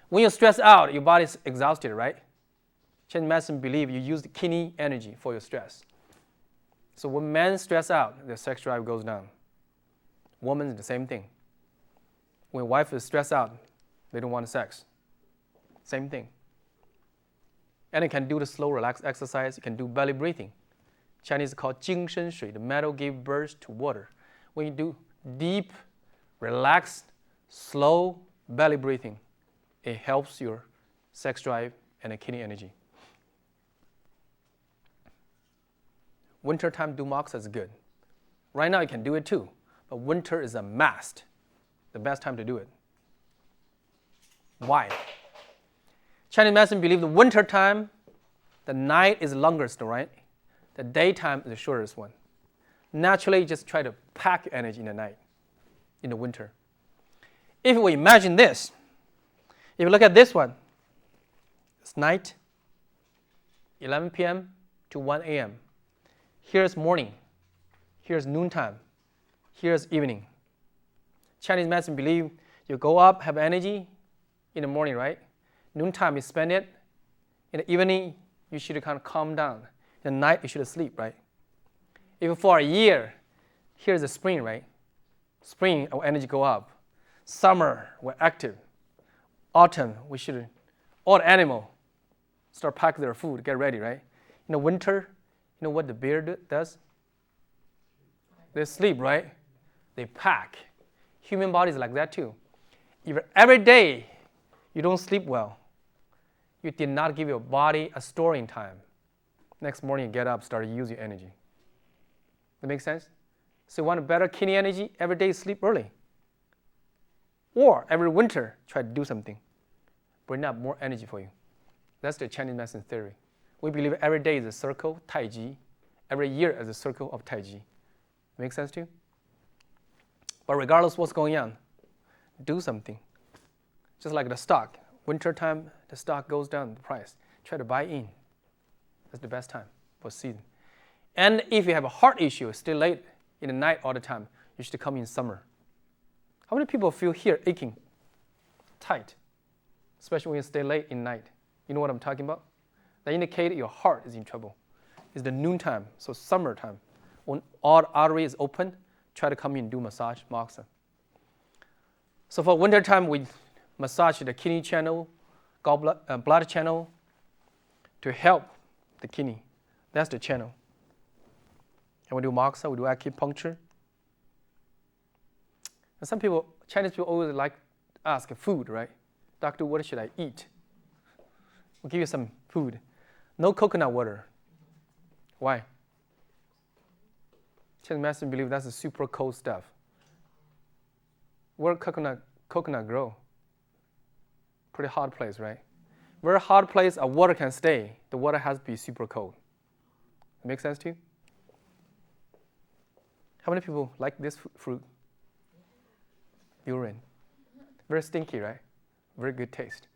When you stress out, your body is exhausted, right? Chinese medicine believe you use the kidney energy for your stress. So when men stress out, their sex drive goes down. Women is the same thing. When wife is stressed out, they don't want sex. Same thing. And you can do the slow, relaxed exercise. You can do belly breathing. Chinese call 精深水. The metal gave birth to water. When you do deep, relaxed, slow belly breathing, it helps your sex drive and the kidney energy. Wintertime do moxa is good. Right now you can do it too, but winter is a must. The best time to do it. Why? Chinese medicine believe the winter time, the night is longest, right? The daytime is the shortest one. Naturally, just try to pack your energy in the night, in the winter. If we imagine this, if you look at this one, it's night, 11 p.m. to 1 a.m. Here's morning, here's noontime, here's evening. Chinese medicine believe you go up, have energy in the morning, right? Noontime, you spend it. In the evening, you should kind of calm down. In the night, you should sleep, right? If for a year, here's the spring, right? Spring, our energy go up. Summer, we're active. Autumn, all the animal start packing their food, get ready, right? In the winter, you know what the bear does? They sleep, right? They pack. Human body is like that too. If every day you don't sleep well, you did not give your body a storing time. Next morning, you get up, start using energy. That makes sense? So you want a better kidney energy, every day sleep early. Or every winter, try to do something. Bring up more energy for you. That's the Chinese medicine theory. We believe every day is a circle, Tai Chi. Every year is a circle of Tai Chi. Make sense to you? But regardless of what's going on, do something. Just like the stock. Winter time, the stock goes down, the price. Try to buy in. That's the best time for season. And if you have a heart issue, still late in the night all the time, you should come in summer. How many people feel here aching, tight? especially when you stay late in night. You know what I'm talking about? That indicates your heart is in trouble. It's the noontime, so summertime. When all artery is open, try to come in and do massage, moxa. So for winter time, we massage the kidney channel, gallbladder, blood channel to help the kidney. That's the channel. And we do moxa, we do acupuncture. And some people, Chinese people always like to ask food, right? Doctor, what should I eat? We'll give you some food. No coconut water. Why? Chinese medicine believe that's the super cold stuff. Where coconut grow? Pretty hot place, right? Very hot place, a water can stay. The water has to be super cold. Make sense to you? How many people like this fruit? Durian. Very stinky, right? Very good taste.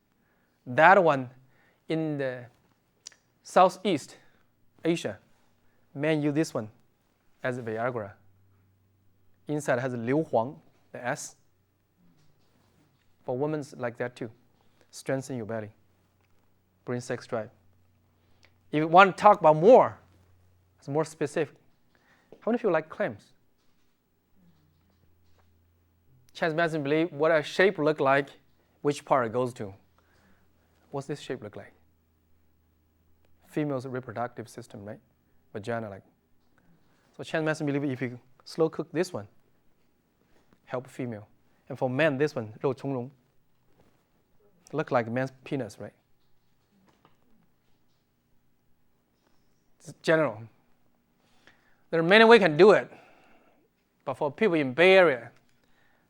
That one in the Southeast Asia, men use this one as a Viagra. Inside has Liu Huang, the S. For women, like that too. Strengthen your belly. Bring sex drive. If you want to talk about more, it's more specific. How many people like clams? Chinese medicine believe what a shape look like, which part it goes to. What's this shape look like? Female's reproductive system, right? Vagina like. So Chinese medicine believe if you slow cook this one, help female. And for men, this one, 肉苁蓉. Look like man's penis, right? It's general. There are many ways you can do it. But for people in Bay Area,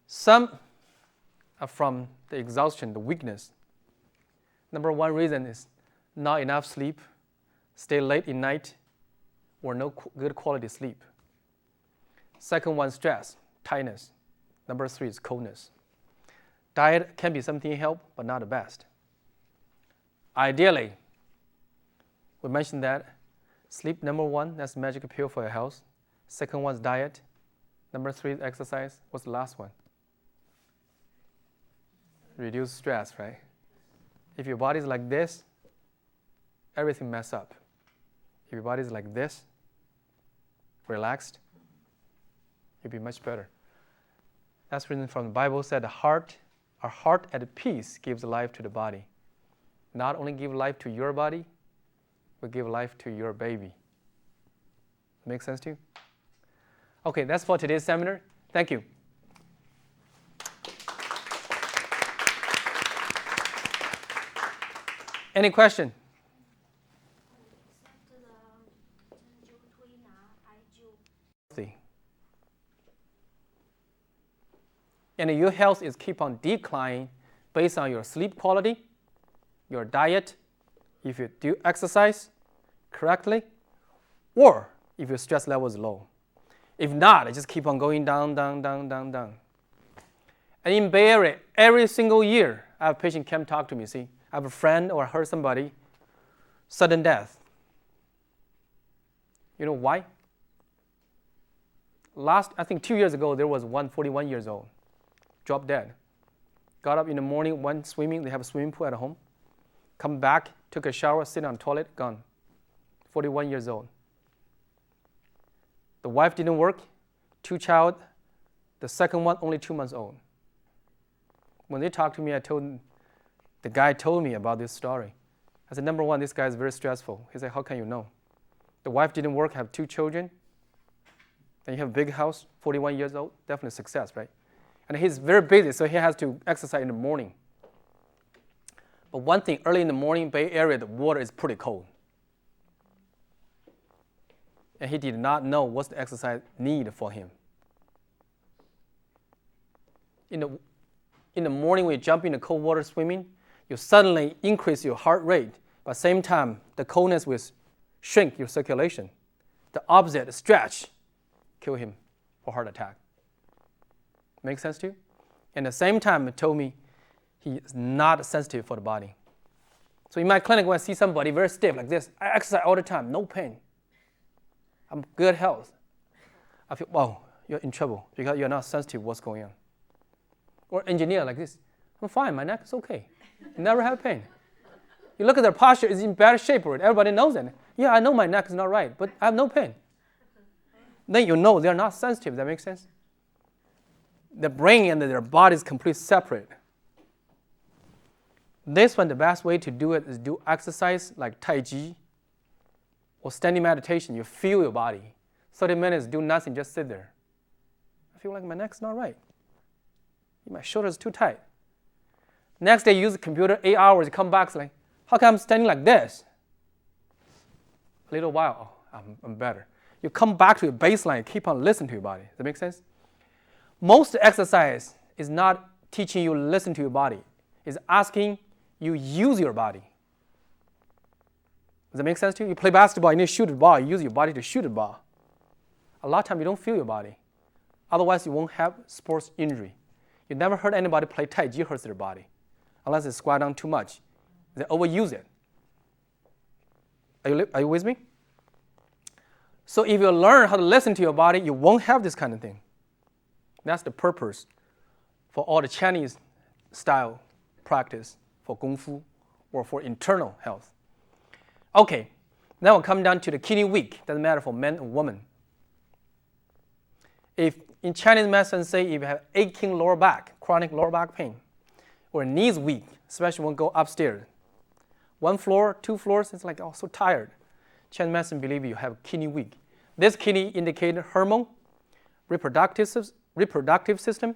some are from the exhaustion, the weakness. Number one reason is not enough sleep, stay late at night, or no good quality sleep. Second one, stress, tiredness. Number three is coldness. Diet can be something help, but not the best. Ideally, we mentioned that sleep, number one, that's magic pill for your health. Second one is diet. Number three is exercise. What's the last one? Reduce stress, right? If your body's like this, everything mess up. If your body's like this, relaxed, you'll be much better. That's the reason from the Bible said our heart at peace gives life to the body. Not only give life to your body, but give life to your baby. Make sense to you? Okay, that's for today's seminar. Thank you. Any question? And your health is keep on declining based on your sleep quality, your diet, if you do exercise correctly, or if your stress level is low. If not, it just keep on going down, down, down, down, down. And in Bay Area, every single year, I have a patient come talk to me, see. I have a friend or I heard somebody, sudden death. You know why? I think 2 years ago, there was one 41 years old, dropped dead. Got up in the morning, went swimming, they have a swimming pool at home. Come back, took a shower, sit on the toilet, gone. 41 years old. The wife didn't work, 2 child, the second one only 2 months old. When they talked to me, the guy told me about this story. I said, number one, this guy is very stressful. He said, how can you know? The wife didn't work, have 2 children. Then you have a big house, 41 years old, definitely success, right? And he's very busy, so he has to exercise in the morning. But one thing, early in the morning, Bay Area, the water is pretty cold. And he did not know what's the exercise need for him. In the morning, when you jump in the cold water swimming, you suddenly increase your heart rate. But at the same time, the coldness will shrink your circulation. The opposite, stretch, kill him for heart attack. Make sense to you? And at the same time, it told me he is not sensitive for the body. So in my clinic, when I see somebody very stiff like this, I exercise all the time, no pain. I'm good health. I feel, wow, you're in trouble because you're not sensitive to what's going on. Or engineer like this, I'm fine, my neck is okay. You never have pain. You look at their posture, it's in bad shape already. Everybody knows that. Yeah, I know my neck is not right, but I have no pain. Then you know they're not sensitive. Does that make sense? The brain and their body is completely separate. This one, the best way to do it is do exercise like Tai Chi or standing meditation. You feel your body. 30 minutes, do nothing, just sit there. I feel like my neck's not right. My shoulder's too tight. Next day, you use the computer 8 hours, you come back, it's like, how come I'm standing like this? A little while, I'm better. You come back to your baseline, keep on listening to your body. Does that make sense? Most exercise is not teaching you to listen to your body. It's asking you use your body. Does that make sense to you? You play basketball, you need to shoot a ball, you use your body to shoot a ball. A lot of times you don't feel your body. Otherwise, you won't have sports injury. You never heard anybody play Tai Chi hurts their body, unless they squat down too much. They overuse it. Are you with me? So if you learn how to listen to your body, you won't have this kind of thing. That's the purpose for all the Chinese style practice for Kung Fu or for internal health. Okay, now we'll come down to the kidney weak. Doesn't matter for men or women. If in Chinese medicine, say if you have aching lower back, chronic lower back pain, or knees weak, especially when you go upstairs, 1 floor, 2 floors, it's like, oh, so tired. Chinese medicine believe you have kidney weak. This kidney indicates hormone, reproductive system,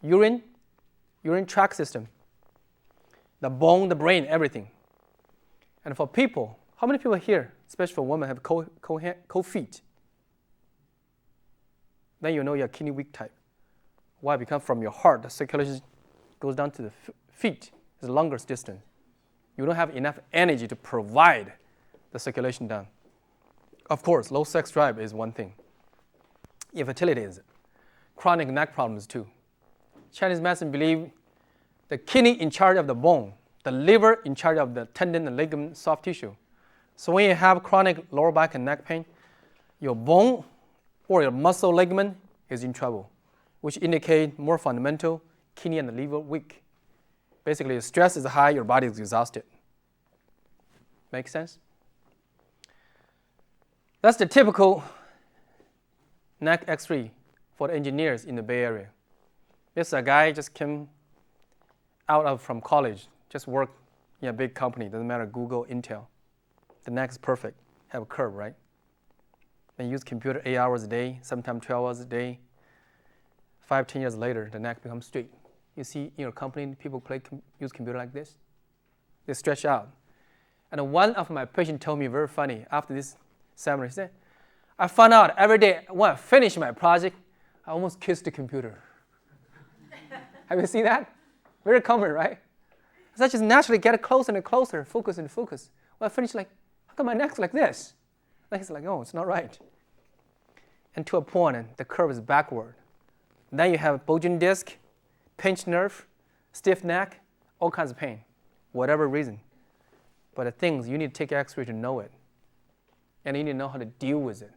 urine tract system, the bone, the brain, everything. And for people, how many people here, especially for women, have cold feet? Then you know you're kidney weak type. Why? Because from your heart, the circulation goes down to the feet. It's the longest distance. You don't have enough energy to provide the circulation down. Of course, low sex drive is one thing. Infertility is it. Chronic neck problems too. Chinese medicine believe the kidney in charge of the bone, the liver in charge of the tendon and ligament, soft tissue. So when you have chronic lower back and neck pain, your bone or your muscle ligament is in trouble, which indicate more fundamental kidney and the liver weak. Basically, stress is high, your body is exhausted. Make sense? That's the typical neck X-ray for the engineers in the Bay Area. This is a guy just came out from college, just worked in a big company, doesn't matter, Google, Intel. The neck is perfect, have a curve, right? Then use computer 8 hours a day, sometimes 12 hours a day. 5, 10 years later, the neck becomes straight. You see in your company, people use computer like this. They stretch out. And one of my patients told me very funny after this seminar, he said, I found out every day when I finish my project, I almost kiss the computer. Have you seen that? Very common, right? So I just naturally get closer and closer, focus and focus. When I finish, like, how come my neck's like this? Then he's like, oh, it's not right. And to a point, the curve is backward. Then you have bulging disc, pinched nerve, stiff neck, all kinds of pain, whatever reason. But the things, you need to take X-ray to know it. And you need to know how to deal with it.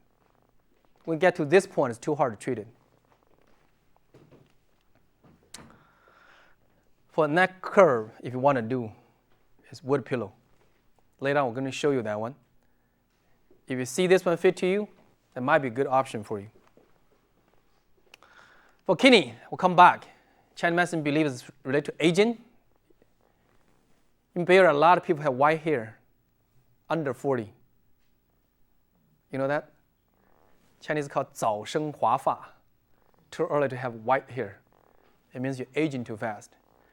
When we get to this point, it's too hard to treat it. For a neck curve, if you want to do, is wood pillow. Later on, we're going to show you that one. If you see this one fit to you, that might be a good option for you. For kidney, we'll come back. Chinese medicine believes it's related to aging. In Bay Area, a lot of people have white hair under 40. You know that? Chinese called 早生华发. Too early to have white hair. It means you're aging too fast.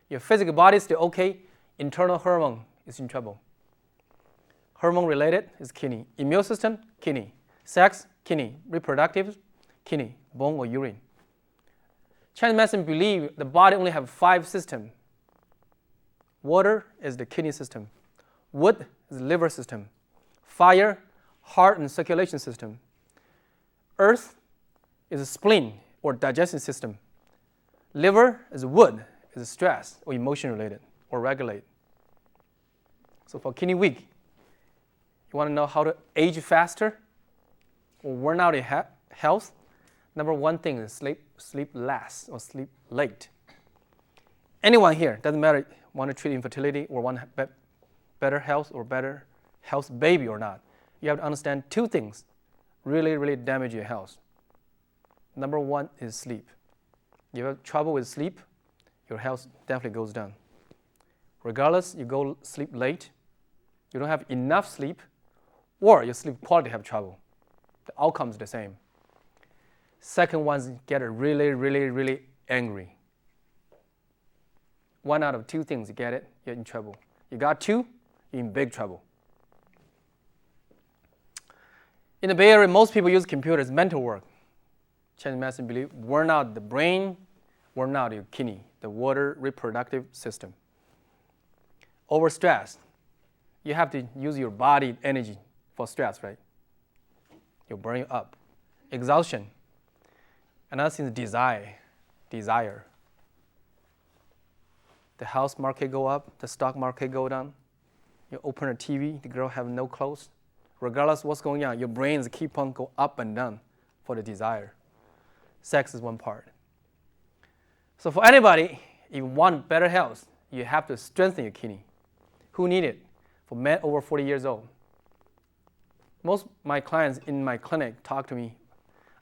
Your physical body is still okay. Internal hormone is in trouble. Hormone related is kidney. Immune system, kidney. Sex, kidney. Reproductive, kidney. Bone or urine. Chinese medicine believe the body only have 5 systems. Water is the kidney system. Wood is the liver system. Fire, heart and circulation system. Earth is a spleen or digestion system. Liver is wood, is stress or emotion related or regulate. So for kidney weak, you want to know how to age faster or worn out in health? Number one thing is sleep less or sleep late. Anyone here, doesn't matter, want to treat infertility or want better health or better health baby or not, you have to understand two things really damage your health. Number one is sleep. If you have trouble with sleep, your health definitely goes down. Regardless, you go sleep late, you don't have enough sleep, or your sleep quality have trouble. The outcome is the same. Second one is get really angry. One out of two things, you get it, you're in trouble. You got two, you're in big trouble. In the Bay Area, most people use computers, mental work. Chinese medicine believe worn out the brain, worn out your kidney, the water reproductive system. Overstress. You have to use your body energy for stress, right? You'll burn you up. Exhaustion. Another thing is desire. The house market go up, the stock market go down. You open a TV, the girl have no clothes. Regardless of what's going on, your brains keep on go up and down for the desire. Sex is one part. So for anybody, if you want better health, you have to strengthen your kidney. Who need it? For men over 40 years old. Most of my clients in my clinic talk to me,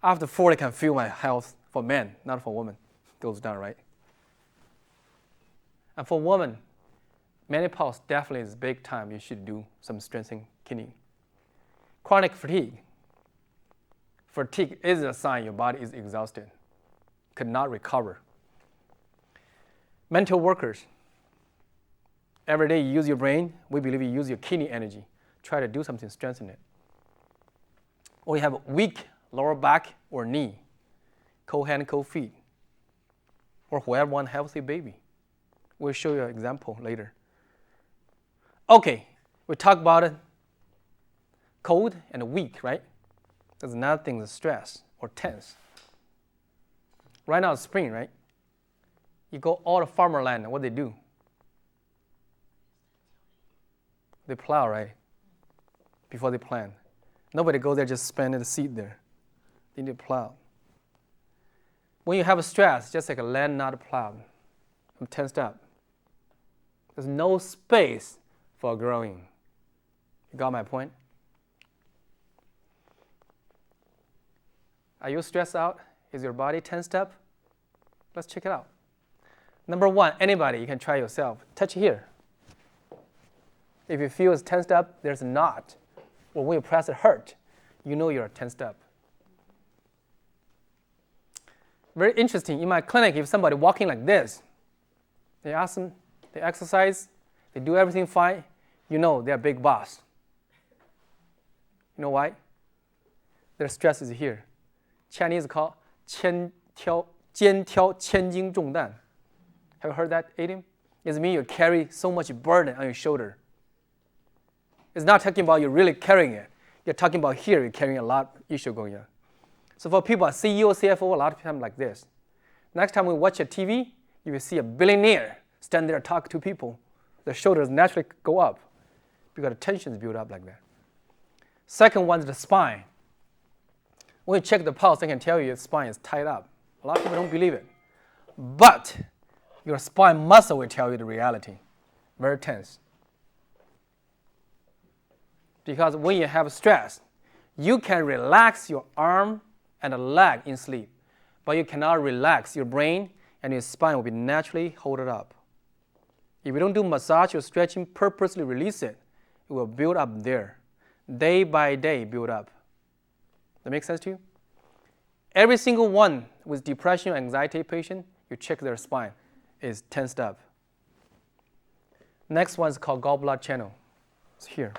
after 40 can feel my health for men, not for women. Goes down, right? And for women, menopause definitely is big time. You should do some strengthening kidney. Chronic fatigue. Fatigue is a sign your body is exhausted, could not recover. Mental workers. Every day you use your brain, we believe you use your kidney energy. Try to do something, strengthen it. Or you have a weak lower back or knee, cold hand, cold feet, or whoever want healthy baby. We'll show you an example later. Okay, we talk about it. Cold and weak, right? There's another thing, the stress or tense. Right now it's spring, right? You go all the farmer land, what they do? They plow, right? Before they plant. Nobody goes there just spend the seed there. They need to plow. When you have a stress, just like a land not plowed, I'm tensed up. There's no space for growing. You got my point? Are you stressed out? Is your body tensed up? Let's check it out. Number one, anybody, you can try yourself. Touch here. If you feel it's tensed up, there's a knot. Or when you press it hurt, you know you're tensed up. Very interesting. In my clinic, if somebody walking like this, they ask them, they exercise, they do everything fine, you know they're a big boss. You know why? Their stress is here. Chinese called 肩挑千斤重担. Have you heard that idiom? It means you carry so much burden on your shoulder. It's not talking about you really carrying it. You're talking about here, you're carrying a lot of issue going on. So for people, CEO, CFO, a lot of time like this. Next time we watch a TV, you will see a billionaire stand there and talk to people. Their shoulders naturally go up because the tension is built up like that. Second one is the spine. When you check the pulse, they can tell you your spine is tied up. A lot of people don't believe it. But your spine muscle will tell you the reality. Very tense. Because when you have stress, you can relax your arm and the leg in sleep, but you cannot relax your brain, and your spine will be naturally hold it up. If you don't do massage or stretching, purposely release it, it will build up there. Day by day build up. That make sense to you? Every single one with depression or anxiety patient, you check their spine, is tensed up. Next one is called gallbladder channel. It's here.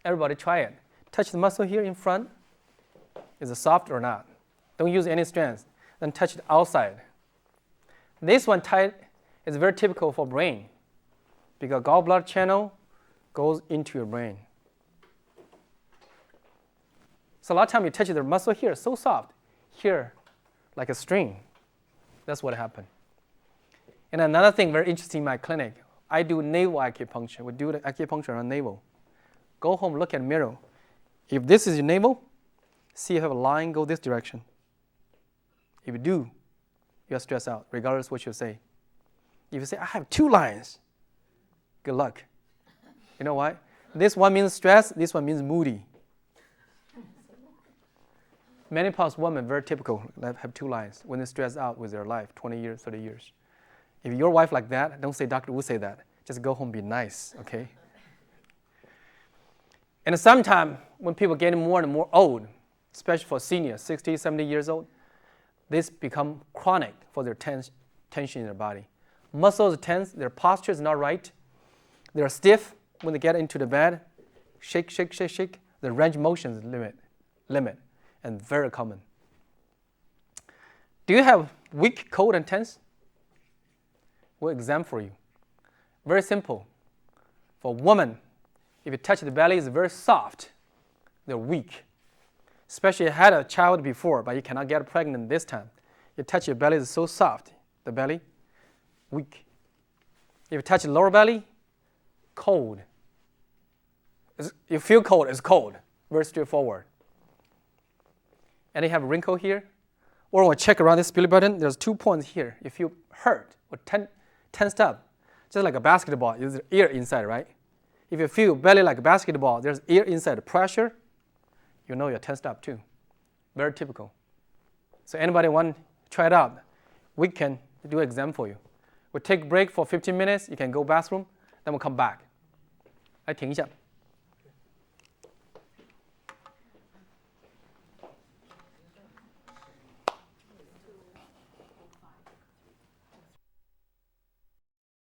Everybody try it. Touch the muscle here in front. Is it soft or not? Don't use any strength. Then touch it outside. This one tight is very typical for brain because gallbladder channel goes into your brain. So a lot of time you touch the muscle here, so soft. Here, like a string. That's what happened. And another thing very interesting in my clinic, I do navel acupuncture. We do the acupuncture on navel. Go home, look at the mirror. If this is your navel, see if you have a line go this direction. If you do, you're stressed out, regardless what you say. If you say, I have 2 lines, good luck. You know why? This one means stress, this one means moody. Menopause women, very typical, have 2 lines when they stress out with their life, 20 years, 30 years. If your wife like that, don't say Dr. Wu say that. Just go home, be nice, okay? And sometimes when people get more and more old, especially for seniors, 60, 70 years old, this become chronic for their tension in their body. Muscles are tense, their posture is not right. They're stiff when they get into the bed. Shake, shake, shake, shake. The range of motion is limit, and very common. Do you have weak, cold, and tense? We'll exam for you. Very simple. For a woman, if you touch the belly, it's very soft. They're weak. Especially you had a child before, but you cannot get pregnant this time. You touch your belly, it's so soft. The belly, weak. If you touch the lower belly, cold. You feel cold, it's cold. Very straightforward. And you have a wrinkle here. Or when I check around this belly button, there's 2 points here. You feel hurt or tensed up. Just like a basketball, there's air inside, right? If you feel belly like a basketball, there's air inside, the pressure, you know you're tensed up too. Very typical. So anybody want to try it out, we can do an exam for you. We'll take a break for 15 minutes. You can go bathroom, then we'll come back. 来停一下。